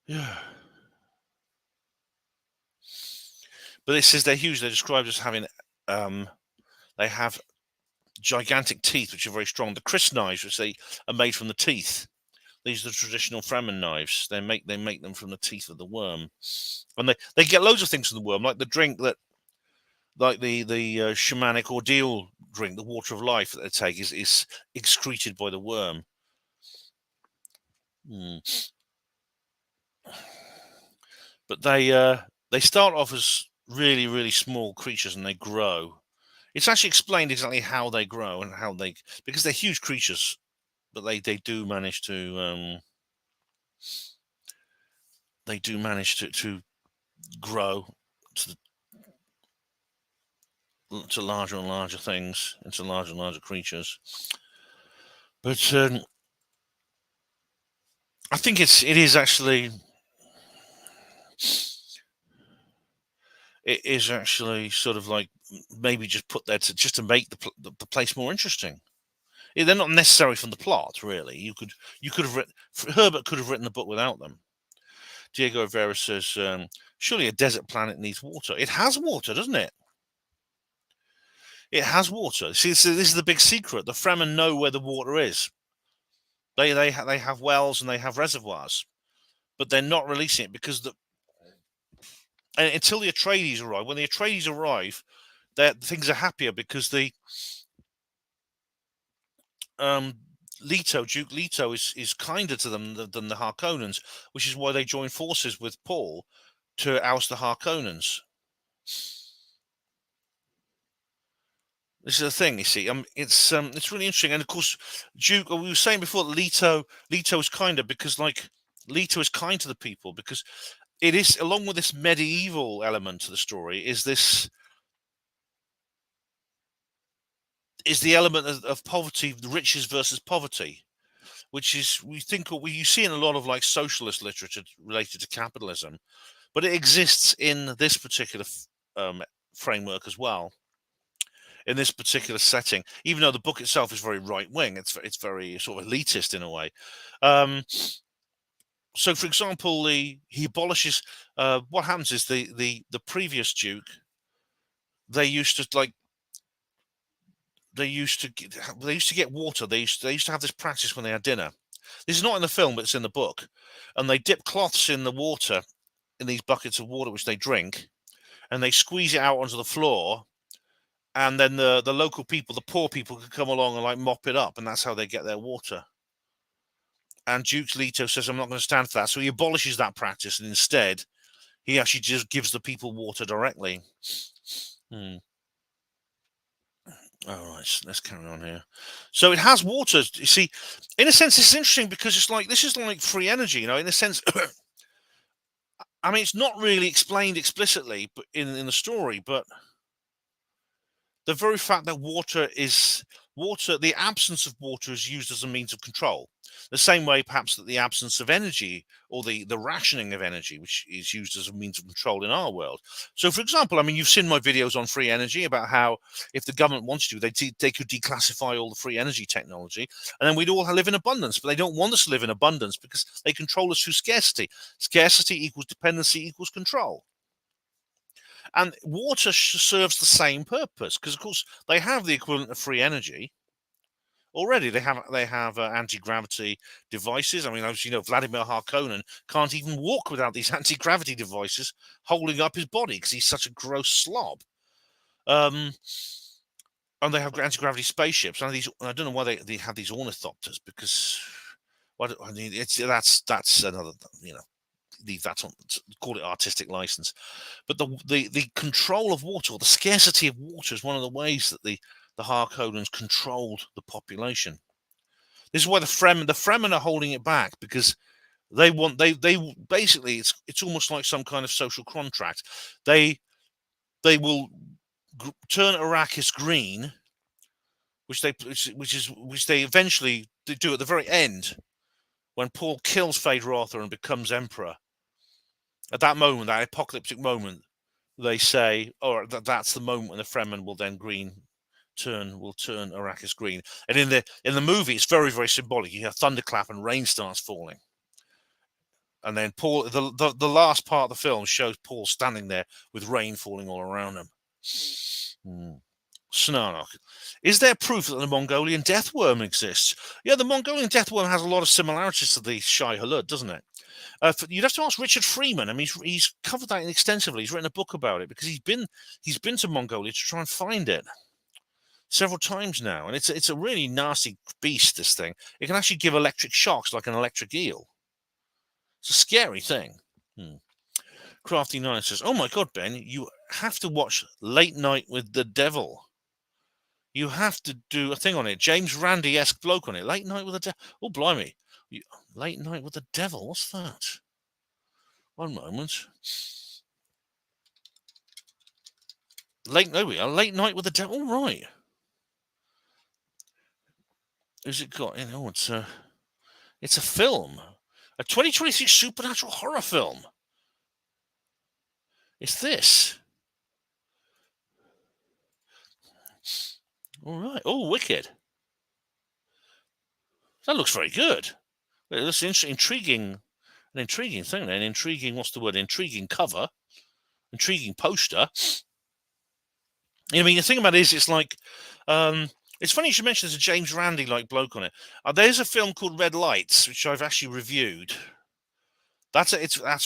Yeah. But it says they're huge. They're described as having, they have gigantic teeth, which are very strong. The Chris knives, which they are made from the teeth. These are the traditional Fremen knives. They make them from the teeth of the worm, and they get loads of things from the worm, like the drink that, like the shamanic ordeal drink, the water of life that they take is excreted by the worm. But they start off as really small creatures and they grow. It's actually explained exactly how they grow and because they're huge creatures, but they do manage to grow to larger and larger things, into larger and larger creatures. But I think it is actually sort of like maybe just put there just to make the place more interesting. Yeah, they're not necessary from the plot, really. You could have written Herbert could have written the book without them. Diego Rivera says, surely a desert planet needs water. It has water, doesn't it? It has water. See, this is the big secret. The Fremen know where the water is. They have wells and they have reservoirs, but they're not releasing it because until the Atreides arrive. When the Atreides arrive, things are happier because Duke Leto is kinder to them than the Harkonnens, which is why they join forces with Paul to oust the Harkonnens. This is the thing, you see. It's really interesting, and of course, Duke. We were saying before, Leto is kinder because, like, Leto is kind to the people because it is, along with this medieval element to the story, is the element of poverty, riches versus poverty, which is you see in a lot of like socialist literature related to capitalism. but it exists in this particular framework as well. In this particular setting, even though the book itself is very right wing, it's very sort of elitist in a way. So, for example, he abolishes. What happens is the previous duke. They used to like. They used to get water. They used to have this practice when they had dinner. This is not in the film, but it's in the book. And they dip cloths in the water, in these buckets of water which they drink, and they squeeze it out onto the floor. And then the local people, the poor people, can come along and like mop it up, and that's how they get their water. And Duke Leto says, "I'm not going to stand for that." So he abolishes that practice, and instead, he actually just gives the people water directly. All right, let's carry on here. So it has water. You see, in a sense, it's interesting because it's like this is like free energy. You know, in a sense, I mean, it's not really explained explicitly, but in the story, but the very fact that the absence of water is used as a means of control. The same way, perhaps, that the absence of energy or the rationing of energy, which is used as a means of control in our world. So, for example, I mean, you've seen my videos on free energy about how if the government wanted to, they could declassify all the free energy technology, and then we'd all live in abundance. But they don't want us to live in abundance because they control us through scarcity. Scarcity equals dependency equals control. And water serves the same purpose because, of course, they have the equivalent of free energy already. They have anti-gravity devices. I mean, as you know, Vladimir Harkonnen can't even walk without these anti-gravity devices holding up his body because he's such a gross slob. And they have anti-gravity spaceships. And I don't know why they have these ornithopters because, I mean, that's another, leave that on, call it artistic license. But the control of water, or the scarcity of water, is one of the ways that the Harkonnens controlled the population. This is why the Fremen are holding it back, because they basically, it's almost like some kind of social contract. They will turn Arrakis green, which they eventually do at the very end when Paul kills Phaedra Arthur and becomes emperor. At that moment, that apocalyptic moment, they say, "Oh, that's the moment when the Fremen will then turn Arrakis green." And in the movie, it's very, very symbolic. You hear thunderclap and rain starts falling, and then Paul. The last part of the film shows Paul standing there with rain falling all around him. Snarnock. Is there proof that the Mongolian death worm exists? Yeah, the Mongolian death worm has a lot of similarities to the Shai Hulud, doesn't it? You'd have to ask Richard Freeman. I mean, he's covered that extensively. He's written a book about it because he's been to Mongolia to try and find it several times now, and it's a really nasty beast. This thing, it can actually give electric shocks like an electric eel. It's a scary thing. Crafty Nine says, "Oh my God, Ben, you have to watch Late Night with the Devil. You have to do a thing on it. James Randi-esque bloke on it. Late Night with the Devil. Oh, blimey. Late Night with the Devil? What's that? One moment. There we are. Late Night with the Devil. All right. Who's it got? It's a film. A 2026 supernatural horror film. It's this. All right. Oh, wicked. That looks very good. That's intriguing. An intriguing thing. An intriguing, what's the word? Intriguing cover. Intriguing poster. I mean, the thing about it is, it's like, it's funny you should mention there's a James Randi-like bloke on it. There's a film called Red Lights, which I've actually reviewed. That's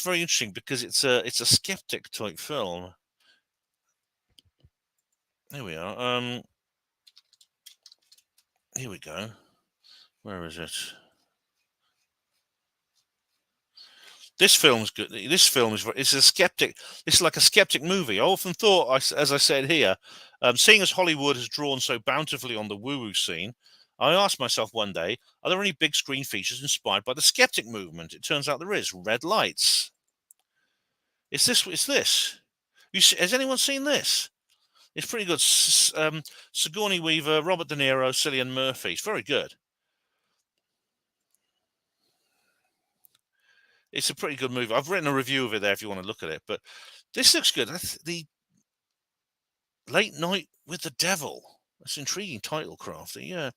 very interesting because it's a skeptic type film. There we are. Here we go. Where is it? This film's good. This film it's a skeptic. It's like a skeptic movie. I often thought, as I said here, seeing as Hollywood has drawn so bountifully on the woo-woo scene, I asked myself one day, are there any big screen features inspired by the skeptic movement? It turns out there is. Red Lights. It's this. Has anyone seen this? It's pretty good. Sigourney Weaver, Robert De Niro, Cillian Murphy. It's very good. It's a pretty good movie. I've written a review of it there if you want to look at it. But this looks good. That's the Late Night with the Devil. That's an intriguing title, Crafty. Yeah.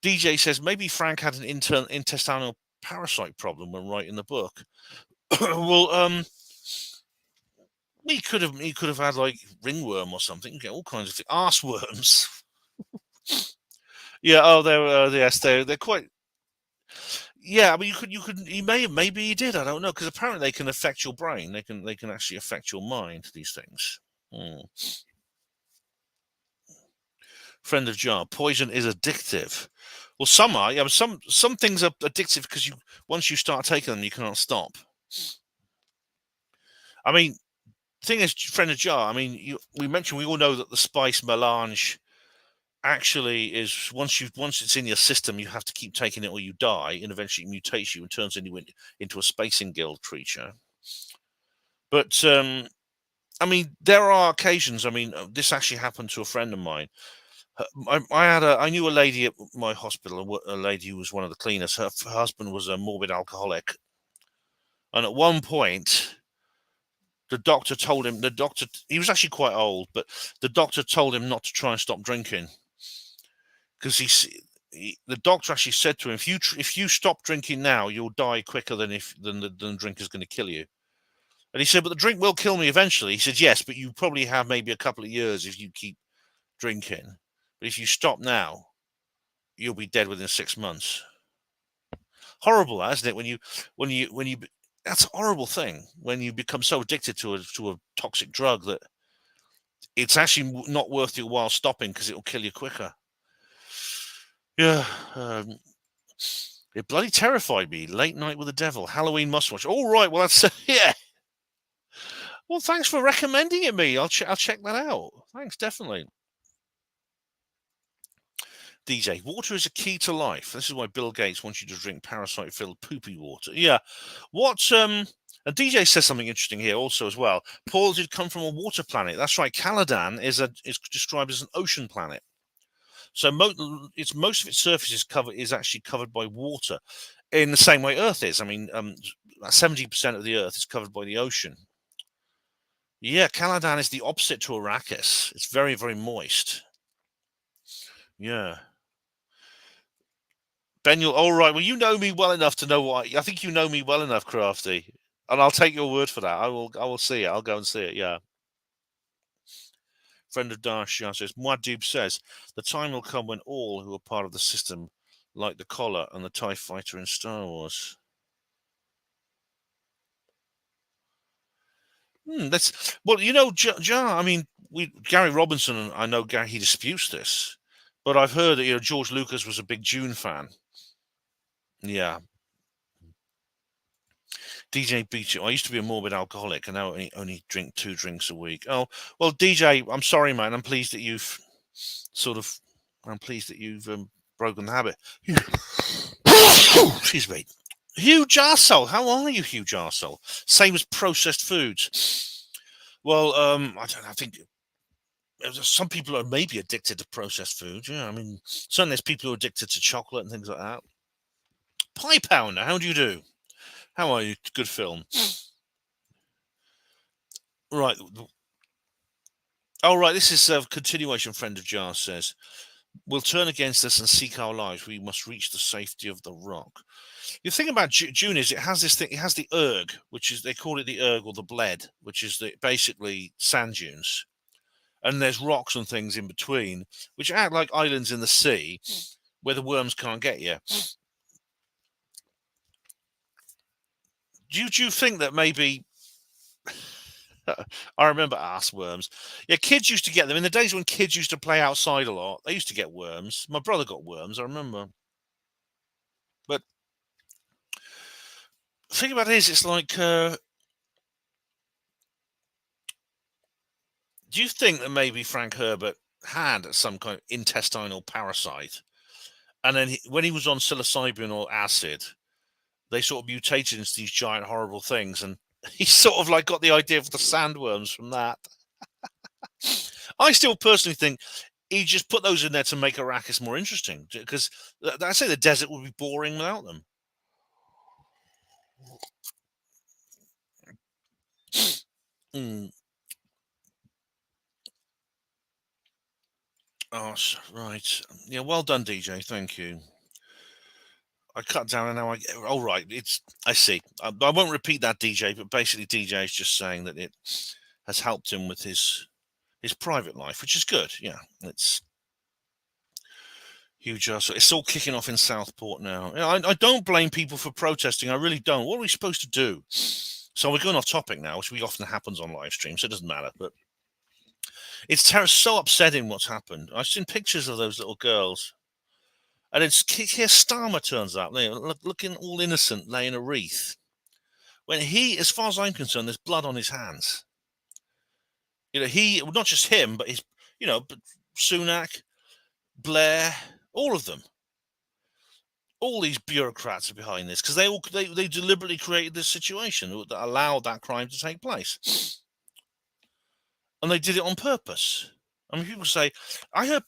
DJ says maybe Frank had an intestinal parasite problem when writing the book. Well, he could have had like ringworm or something. You get all kinds of arse worms. Yeah. Oh, they're yes, they're quite. Yeah, I mean, maybe he did. I don't know, because apparently they can affect your brain. They can actually affect your mind. These things. Hmm. Friend of Jar, poison is addictive. Well, some are. Yeah, but some things are addictive because once you start taking them, you can't stop. I mean, the thing is, friend of Jar. I mean, we all know that the spice melange actually is once it's in your system, you have to keep taking it or you die, and eventually it mutates you and turns into a spacing guild creature. But I mean, there are occasions. I mean, this actually happened to a friend of mine. I knew a lady at my hospital, a lady who was one of the cleaners. Her husband was a morbid alcoholic, and at one point, he was actually quite old, but the doctor told him not to try and stop drinking because the doctor actually said to him, if you stop drinking now, you'll die quicker than the drink is going to kill you. And he said, but the drink will kill me eventually. He said, yes, but you probably have maybe a couple of years if you keep drinking. But if you stop now, you'll be dead within 6 months. Horrible, isn't it? When you that's a horrible thing when you become so addicted to a toxic drug that it's actually not worth your while stopping because it'll kill you quicker. Yeah, it bloody terrified me. Late Night with the Devil, Halloween must watch. All right, well that's yeah. Well, thanks for recommending it me. I'll check that out. Thanks, definitely. DJ, water is a key to life. This is why Bill Gates wants you to drink parasite-filled poopy water. Yeah. And DJ says something interesting here also as well. Paul did come from a water planet. That's right. Caladan is described as an ocean planet. So most of its surface is actually covered by water, in the same way Earth is. I mean, 70% of the Earth is covered by the ocean. Yeah, Caladan is the opposite to Arrakis. It's very, very moist. Yeah. Ben, all right. Well, you know me well enough to know what I think. You know me well enough, Crafty, and I'll take your word for that. I will. I will see it. I'll go and see it. Yeah. Friend of Dash says, Muad'Dib says, the time will come when all who are part of the system, like the Collar and the TIE Fighter in Star Wars. That's well, Jar. I mean, Gary Robinson. I know Gary. He disputes this, but I've heard that George Lucas was a big Dune fan. Yeah. DJ Beach. I used to be a morbid alcoholic, and now I only drink 2 drinks a week. Oh well, DJ. I'm sorry, man. I'm pleased that you've sort of. I'm pleased that you've broken the habit. Excuse me. Huge arsehole. How are you, huge arsehole? Same as processed foods. Well, I don't know. I think some people are maybe addicted to processed food. Yeah, I mean, certainly there's people who are addicted to chocolate and things like that. Pie Pounder, how do you do? How are you? Good film. Right. Oh, right. This is a continuation. Friend of Jar says, "We'll turn against us and seek our lives. We must reach the safety of the rock." The thing about Dune is it has this thing. It has the erg, which is they call it the erg or the bled, which is basically sand dunes, and there's rocks and things in between, which act like islands in the sea, where the worms can't get you. Do you think that maybe? I remember ass worms. Yeah, kids used to get them in the days when kids used to play outside a lot. They used to get worms. My brother got worms. I remember. But the thing about it is, it's like, do you think that maybe Frank Herbert had some kind of intestinal parasite, and then when he was on psilocybin or acid, they sort of mutated into these giant horrible things, and he sort of like got the idea of the sandworms from that. I still personally think he just put those in there to make Arrakis more interesting, because I say the desert would be boring without them. Mm. Oh, right. Yeah, well done, DJ. Thank you. I cut down and now I get. Oh, right. I see. I won't repeat that, DJ, but basically, DJ is just saying that it has helped him with his private life, which is good. Yeah, it's huge. So it's all kicking off in Southport now. Yeah, I don't blame people for protesting. I really don't. What are we supposed to do? So we're going off topic now, which often happens on live stream, so it doesn't matter. But it's so upsetting what's happened. I've seen pictures of those little girls, and it's Keir Starmer turns up, looking all innocent, laying a wreath. When he, as far as I'm concerned, there's blood on his hands. He, not just him, but but Sunak, Blair, all of them. All these bureaucrats are behind this because they deliberately created this situation that allowed that crime to take place, and they did it on purpose. I mean, people say, I heard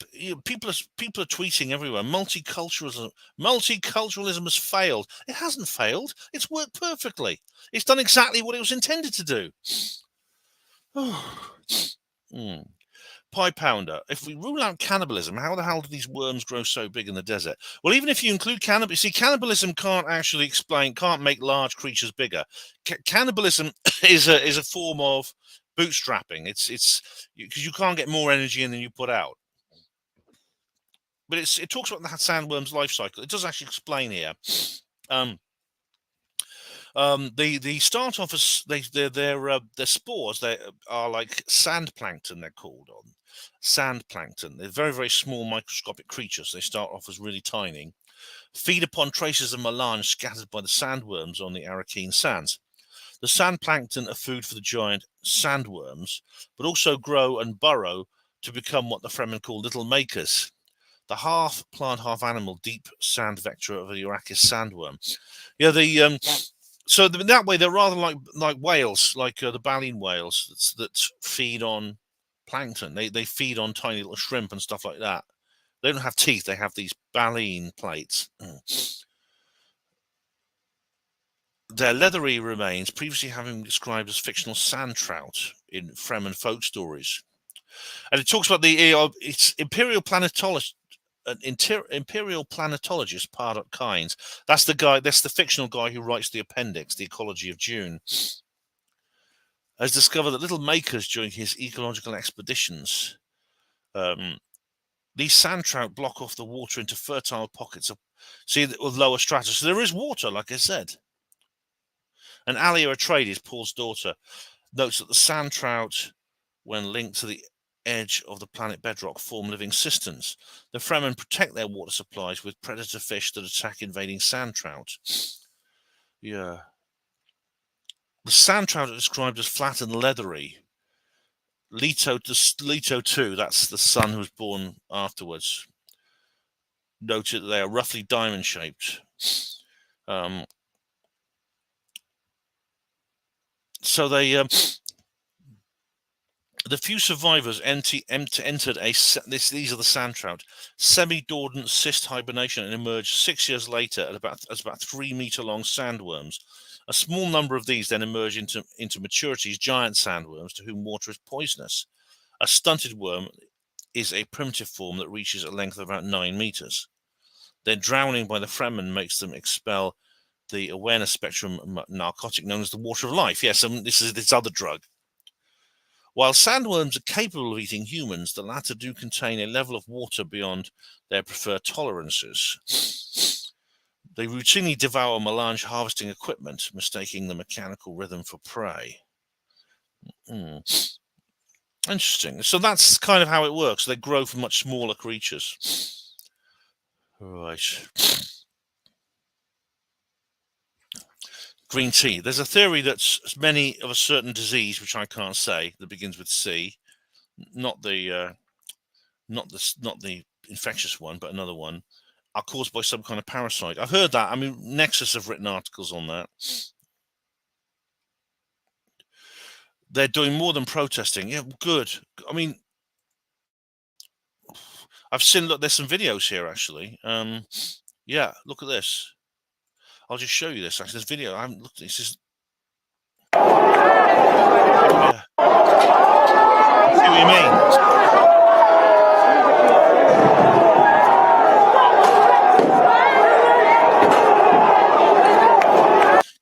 people are tweeting everywhere. Multiculturalism has failed. It hasn't failed. It's worked perfectly. It's done exactly what it was intended to do. Pie Pounder. If we rule out cannibalism, how the hell do these worms grow so big in the desert? Well, even if you include cannibalism can't make large creatures bigger. Cannibalism is a form of bootstrapping. It's because you can't get more energy in than you put out. But it talks about the sandworm's life cycle. It does actually explain here. They start off as their spores. They are like sand plankton. They're called sand plankton. They're very, very small microscopic creatures. They start off as really tiny, feed upon traces of melange scattered by the sandworms on the Arakeen sands. The sand plankton are food for the giant sandworms, but also grow and burrow to become what the Fremen call little makers. The half plant, half animal, deep sand vector of the Arrakis sandworm. Yeah, so that way they're rather like whales, like the baleen whales that feed on plankton. They feed on tiny little shrimp and stuff like that. They don't have teeth. They have these baleen plates. Their leathery remains, previously having been described as fictional sand trout in Fremen folk stories. And it talks about it's imperial planetologist Pardot Kynes. That's the fictional guy who writes the appendix, The Ecology of Dune, has discovered that little makers during his ecological expeditions. These sand trout block off the water into fertile pockets of lower strata. So there is water, like I said. And Alia Atreides, Paul's daughter, notes that the sand trout, when linked to the edge of the planet bedrock, form living systems. The Fremen protect their water supplies with predator fish that attack invading sand trout. Yeah. The sand trout are described as flat and leathery. Leto 2, that's the son who was born afterwards, noted that they are roughly diamond-shaped. So they... the few survivors entered these are the sand trout, semi-dormant cyst hibernation and emerged 6 years later as about 3 meter long sandworms. A small number of these then emerge into maturity as giant sandworms to whom water is poisonous. A stunted worm is a primitive form that reaches a length of about 9 meters. Their drowning by the Fremen makes them expel the awareness spectrum narcotic known as the water of life. Yes, this is this other drug. While sandworms are capable of eating humans, the latter do contain a level of water beyond their preferred tolerances. They routinely devour melange harvesting equipment, mistaking the mechanical rhythm for prey. Interesting. So that's kind of how it works. They grow from much smaller creatures. Right. Green tea. There's a theory that many of a certain disease, which I can't say, that begins with C, not the infectious one, but another one, are caused by some kind of parasite. I've heard that. I mean, Nexus have written articles on that. They're doing more than protesting. Yeah, good. I mean, I've seen. Look, there's some videos here actually. Yeah, look at this. I'll just show you this. Actually, this video. I haven't looked at this. See what you mean?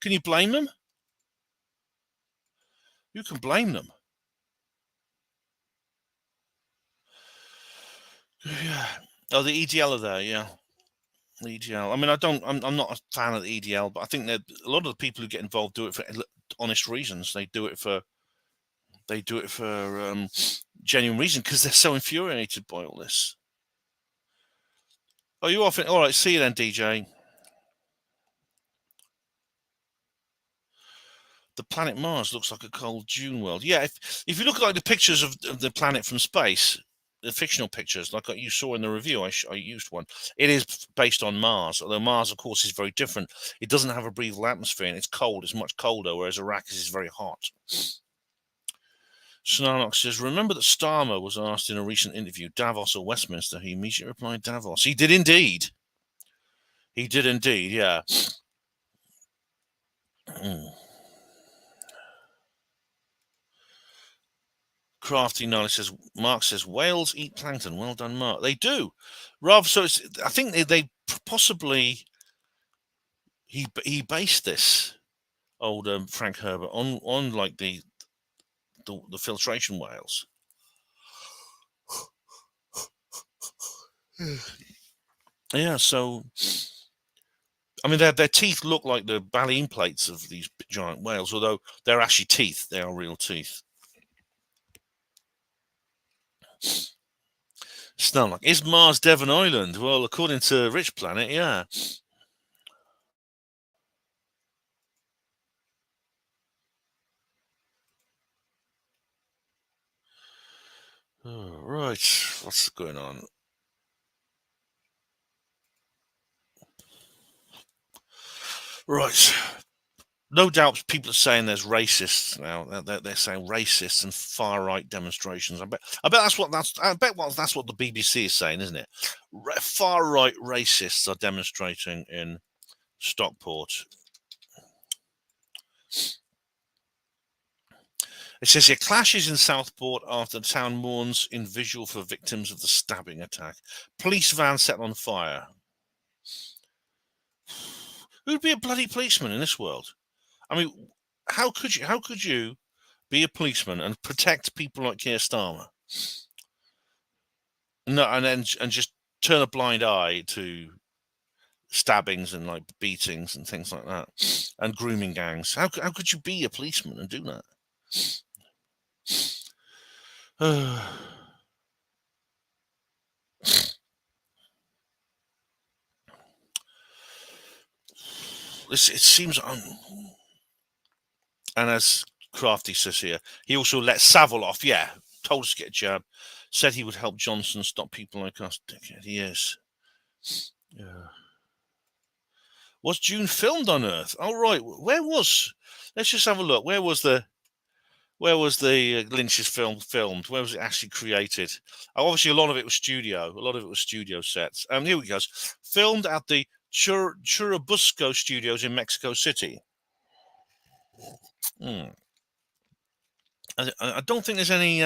Can you blame them? You can blame them. Yeah. Oh, the EDL are there, yeah. The EDL. I mean, I'm not a fan of the EDL, but I think that a lot of the people who get involved do it for honest reasons. They do it for genuine reason because they're so infuriated by all this. Oh, you off it? All right. See you then, DJ. The planet Mars looks like a cold Dune world. Yeah, if you look at like the pictures of the planet from space, the fictional pictures, like you saw in the review, I used one. It is based on Mars, although Mars, of course, is very different. It doesn't have a breathable atmosphere, and it's cold. It's much colder, whereas Arrakis is very hot. Snarlock says, remember that Starmer was asked in a recent interview, Davos or Westminster? He immediately replied, Davos. He did indeed. He did indeed, yeah. Crafty Nolly says, Mark says, whales eat plankton. Well done, Mark. They do. Rather, so it's, I think they possibly, he based this, old Frank Herbert, on like the filtration whales. Yeah, so I mean, their teeth look like the baleen plates of these giant whales, although they're actually teeth. They are real teeth. Snarlock, is Mars Devon Island? Well, according to Rich Planet, yeah. Oh, right, what's going on? Right. No doubt people are saying there's racists now. They're saying racists and far right demonstrations. I bet that's what the BBC is saying, isn't it? Far right racists are demonstrating in Stockport. It says here, clashes in Southport after the town mourns in visual for victims of the stabbing attack. Police van set on fire. Who'd be a bloody policeman in this world? I mean, how could you be a policeman and protect people like Keir Starmer? No, and just turn a blind eye to stabbings and like beatings and things like that, and grooming gangs. How could you be a policeman and do that? It seems and as Crafty says here, he also let Savile off. Yeah, told us to get a jab. Said he would help Johnson stop people like us. He is. Yeah. Was Dune filmed on Earth? Oh right. Where was? Let's just have a look. Where was the Lynch's film filmed? Where was it actually created? Obviously, a lot of it was studio. A lot of it was studio sets. Here we go. Filmed at the Churubusco Studios in Mexico City. I don't think there's any.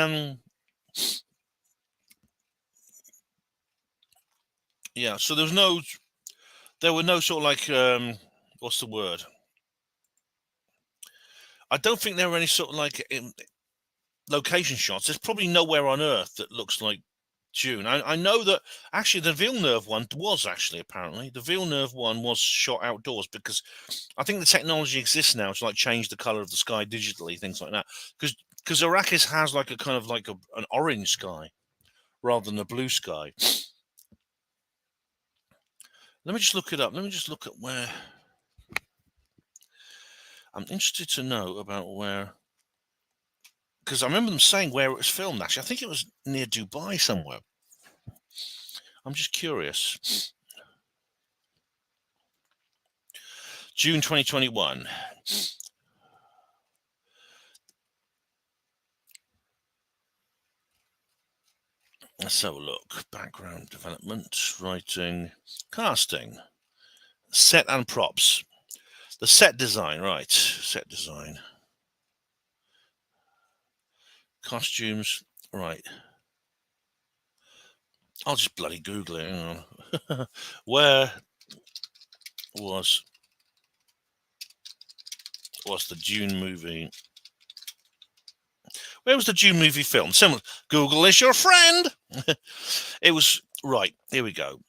Yeah. So there were no sort of like what's the word? I don't think there were any sort of like location shots. There's probably nowhere on Earth that looks like Dune. I know that actually the Villeneuve one was apparently the Villeneuve one was shot outdoors because I think the technology exists now to like change the color of the sky digitally, things like that. Because Arrakis has like a kind of like an orange sky rather than a blue sky. Let me just look it up. Let me just look at where. I'm interested to know about where. Because I remember them saying where it was filmed, actually. I think it was near Dubai somewhere. I'm just curious. June 2021. Let's have a look. Background development, writing, casting, set and props. The set design, right. Set design. Costumes. Right. I'll just bloody Google it. Hang on. Where was the Dune movie? Where was the Dune movie filmed? Someone, Google is your friend. It was right. Here we go.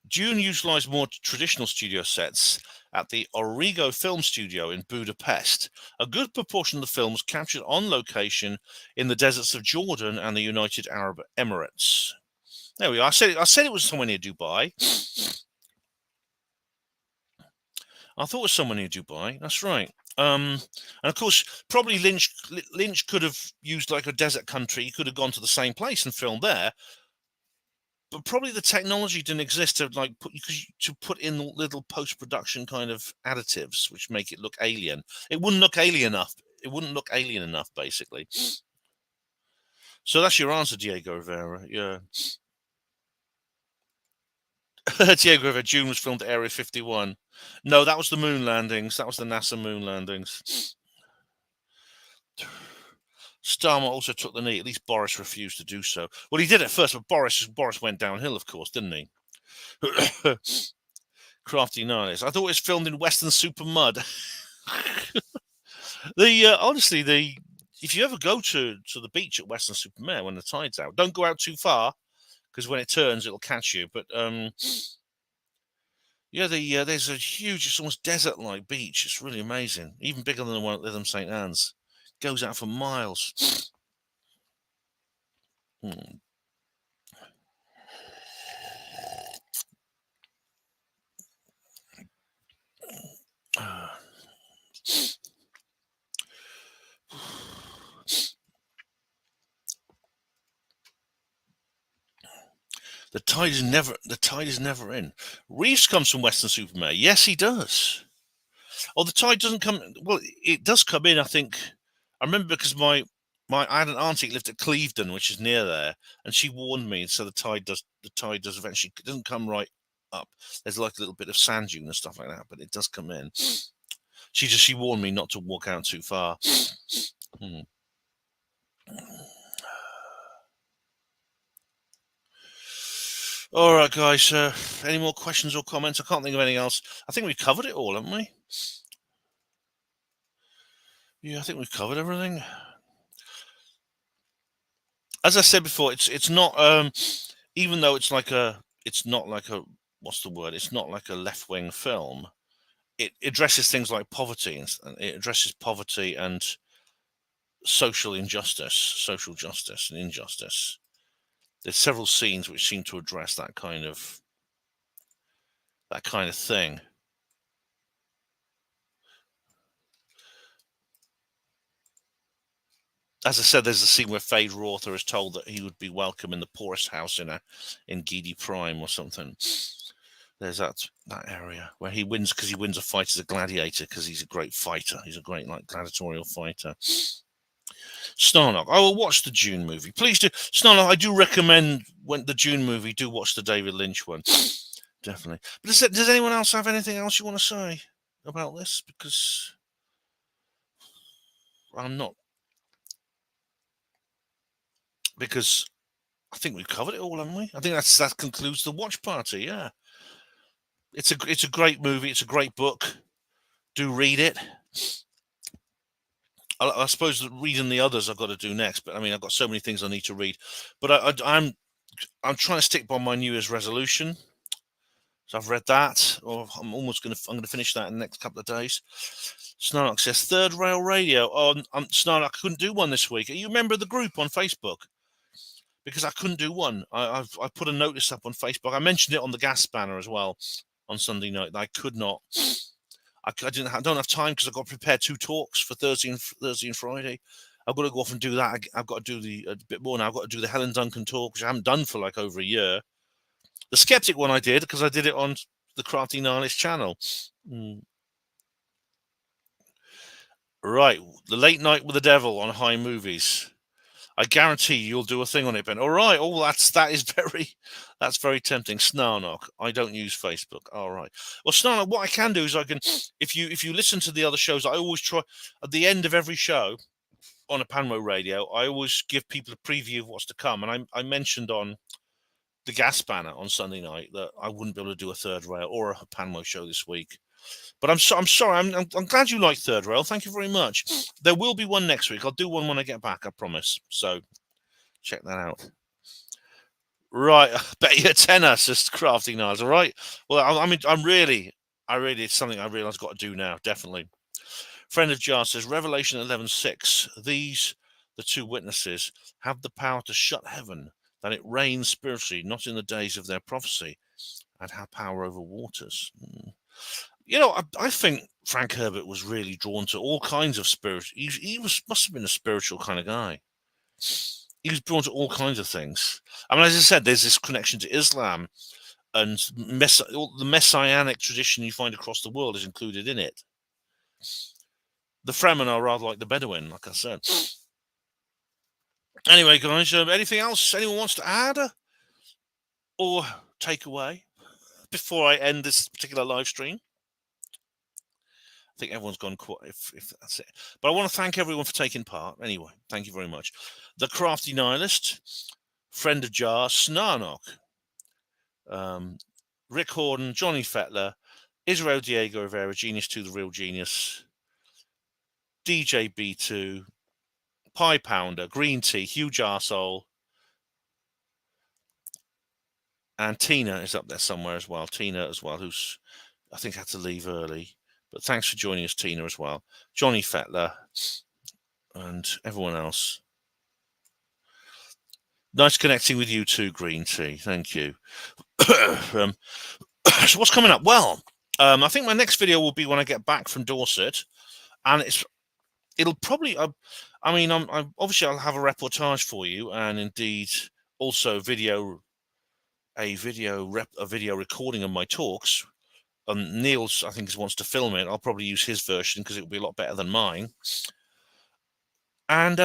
Dune utilised more traditional studio sets at the Origo Film Studio in Budapest. A good proportion of the film was captured on location in the deserts of Jordan and the United Arab Emirates. There we are. I said it was somewhere near Dubai. I thought it was somewhere near Dubai. That's right. And of course, probably Lynch could have used like a desert country. He could have gone to the same place and filmed there. But probably the technology didn't exist to put in little post-production kind of additives which make it look alien. It wouldn't look alien enough. It wouldn't look alien enough, basically. So that's your answer, Diego Rivera. Yeah. Diego Rivera, Dune was filmed at Area 51. No, that was the moon landings. That was the NASA moon landings. Starmer also took the knee. At least Boris refused to do so. Well, he did at first, but Boris went downhill, of course, didn't he? Crafty Niles. I thought it was filmed in Western Super Mud. Honestly, if you ever go to the beach at Western Supermare when the tide's out, don't go out too far because when it turns, it'll catch you. But there's a huge, it's almost desert-like beach. It's really amazing, even bigger than the one at Lytham St Anne's. Goes out for miles. The tide is never in. Reeves comes from Western Supermare. Yes, he does. Oh, the tide doesn't come. Well, it does come in. I think I remember because I had an auntie who lived at Clevedon, which is near there, and she warned me. So the tide does eventually. It doesn't come right up. There's like a little bit of sand dune and stuff like that, but it does come in. She warned me not to walk out too far. All right, guys. Any more questions or comments? I can't think of anything else. I think we've covered it all, haven't we? Yeah, I think we've covered everything. As I said before, it's not even though it's not like a what's the word? It's not like a left-wing film. It addresses things like poverty and it addresses poverty and social justice and injustice. There's several scenes which seem to address that kind of thing. As I said, there's a scene where Fade Rother is told that he would be welcome in the poorest house in Gidi Prime or something. There's that area where he wins because he wins a fight as a gladiator because he's a great fighter. He's a great gladiatorial fighter. Snarnock, I will watch the Dune movie. Please do. Snarnock, I do recommend when the Dune movie, do watch the David Lynch one. Definitely. But does anyone else have anything else you want to say about this? Because I'm not. Because I think we've covered it all, haven't we? I think that concludes the watch party. Yeah, it's a great movie. It's a great book. Do read it. I suppose reading the others I've got to do next. But I mean, I've got so many things I need to read. But I'm trying to stick by my New Year's resolution. So I've read that, or I'm going to finish that in the next couple of days. Snarnock says Third Rail Radio. Oh, Snarnock, I couldn't do one this week. Are you a member of the group on Facebook? Because I couldn't do one. I put a notice up on Facebook. I mentioned it on the gas banner as well on Sunday night. I could not. I don't have time because I've got to prepare 2 talks for Thursday and Friday. I've got to go off and do that. I've got to do a bit more now. I've got to do the Helen Duncan talk, which I haven't done for like over a year. The Skeptic one I did because I did it on the Crafty Niles channel. Right, the Late Night with the Devil on High Movies. I guarantee you'll do a thing on it, Ben. All right. Oh, that's very tempting. Snarnock. I don't use Facebook. All right. Well, Snarnock, what I can do is I can, if you listen to the other shows, I always try at the end of every show. on a Panmo radio, I always give people a preview of what's to come. And I mentioned on the Gas Banner on Sunday night that I wouldn't be able to do a Third Rail or a Panmo show this week. But I'm sorry. I'm glad you like Third Rail. Thank you very much. There will be one next week. I'll do one when I get back, I promise. So check that out. Right, bet you a tenner, says Crafty Niles. All right. Well, I mean, it's something I realise I've got to do now. Definitely. Friend of Jar says Revelation 11:6. These, the two witnesses, have the power to shut heaven, that it rains spiritually, not in the days of their prophecy, and have power over waters. You know, I think Frank Herbert was really drawn to all kinds of spirit. He must have been a spiritual kind of guy. He was drawn to all kinds of things. I mean, as I said, there's this connection to Islam, and the messianic tradition you find across the world is included in it. The Fremen are rather like the Bedouin, like I said. Anyway, guys, anything else anyone wants to add or take away before I end this particular live stream? I think everyone's gone quiet, if that's it. But I want to thank everyone for taking part. Anyway, thank you very much. The Crafty Nihilist, Friend of Jar, Snarnock, Rick Horden, Johnny Fettler, Israel Diego Rivera, Genius 2, The Real Genius, DJ B2, Pie Pounder, Green Tea, Huge Arsehole, and Tina is up there somewhere as well. Tina as well, who's, I think, had to leave early. But thanks for joining us, Tina, as well. Johnny Fettler and everyone else. Nice connecting with you too, Green Tea. Thank you. So what's coming up? Well, I think my next video will be when I get back from Dorset. And it'll probably... I mean, obviously I'll have a reportage for you, and indeed also a video recording of my talks. Neil's, I think, wants to film it. I'll probably use his version because it'll be a lot better than mine. And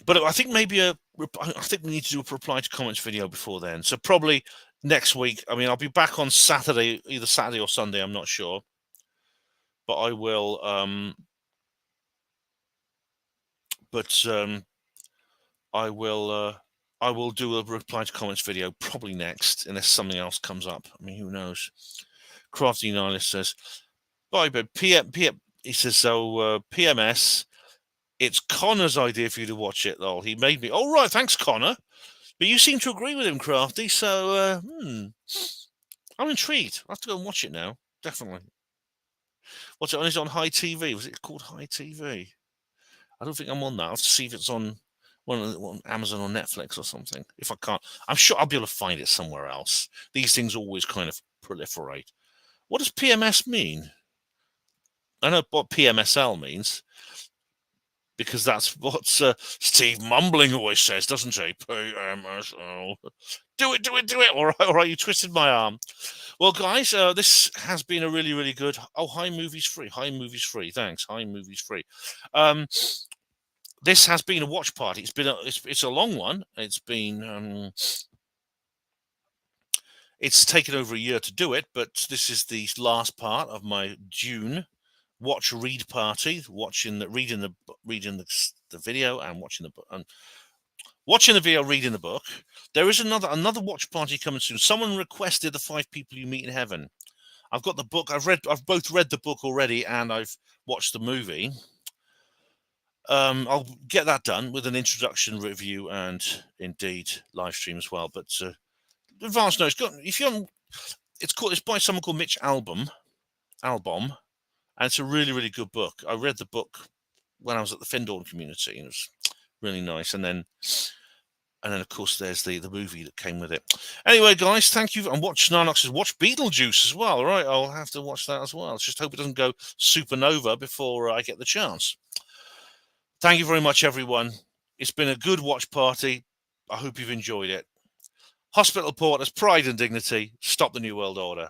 but I think maybe I think we need to do a reply to comments video before then. So probably next week. I mean, I'll be back on Saturday, either Saturday or Sunday. I'm not sure, but I will. I will do a reply to comments video probably next, unless something else comes up. I mean, who knows? Crafty Nihilist says, bye, but PM, he says, so PMS, it's Connor's idea for you to watch it, though. He made me. Oh, right, thanks, Connor. But you seem to agree with him, Crafty, so I'm intrigued. I have to go and watch it now, definitely. What's it on? Is it on High TV? Was it called High TV? I don't think I'm on that. I'll have to see if it's on on Amazon or Netflix or something. If I can't, I'm sure I'll be able to find it somewhere else. These things always kind of proliferate. What does PMS mean? I know what PMSL means, because that's what Steve Mumbling always says, doesn't he? PMSL. Do it. All right, you twisted my arm. Well, guys, this has been a really, really good... Oh, High Movies Free. Thanks. High Movies Free. This has been a watch party. It's a long one. It's been... It's taken over a year to do it, but this is the last part of my Dune read party. Reading the video and watching the book, and watching the video, reading the book. There is another watch party coming soon. Someone requested the 5 people you meet in heaven. I've got the book. I've both read the book already, and I've watched the movie. I'll get that done with an introduction review and indeed live stream as well. But advance notes. It's by someone called Mitch Albom, and it's a really, really good book. I read the book when I was at the Findorn community, and it was really nice. And then of course there's the movie that came with it. Anyway, guys, thank you. And watch Beetlejuice as well. All right, I'll have to watch that as well. Let's just hope it doesn't go supernova before I get the chance. Thank you very much, everyone. It's been a good watch party. I hope you've enjoyed it. Hospital Porters, pride and dignity. Stop the New World Order.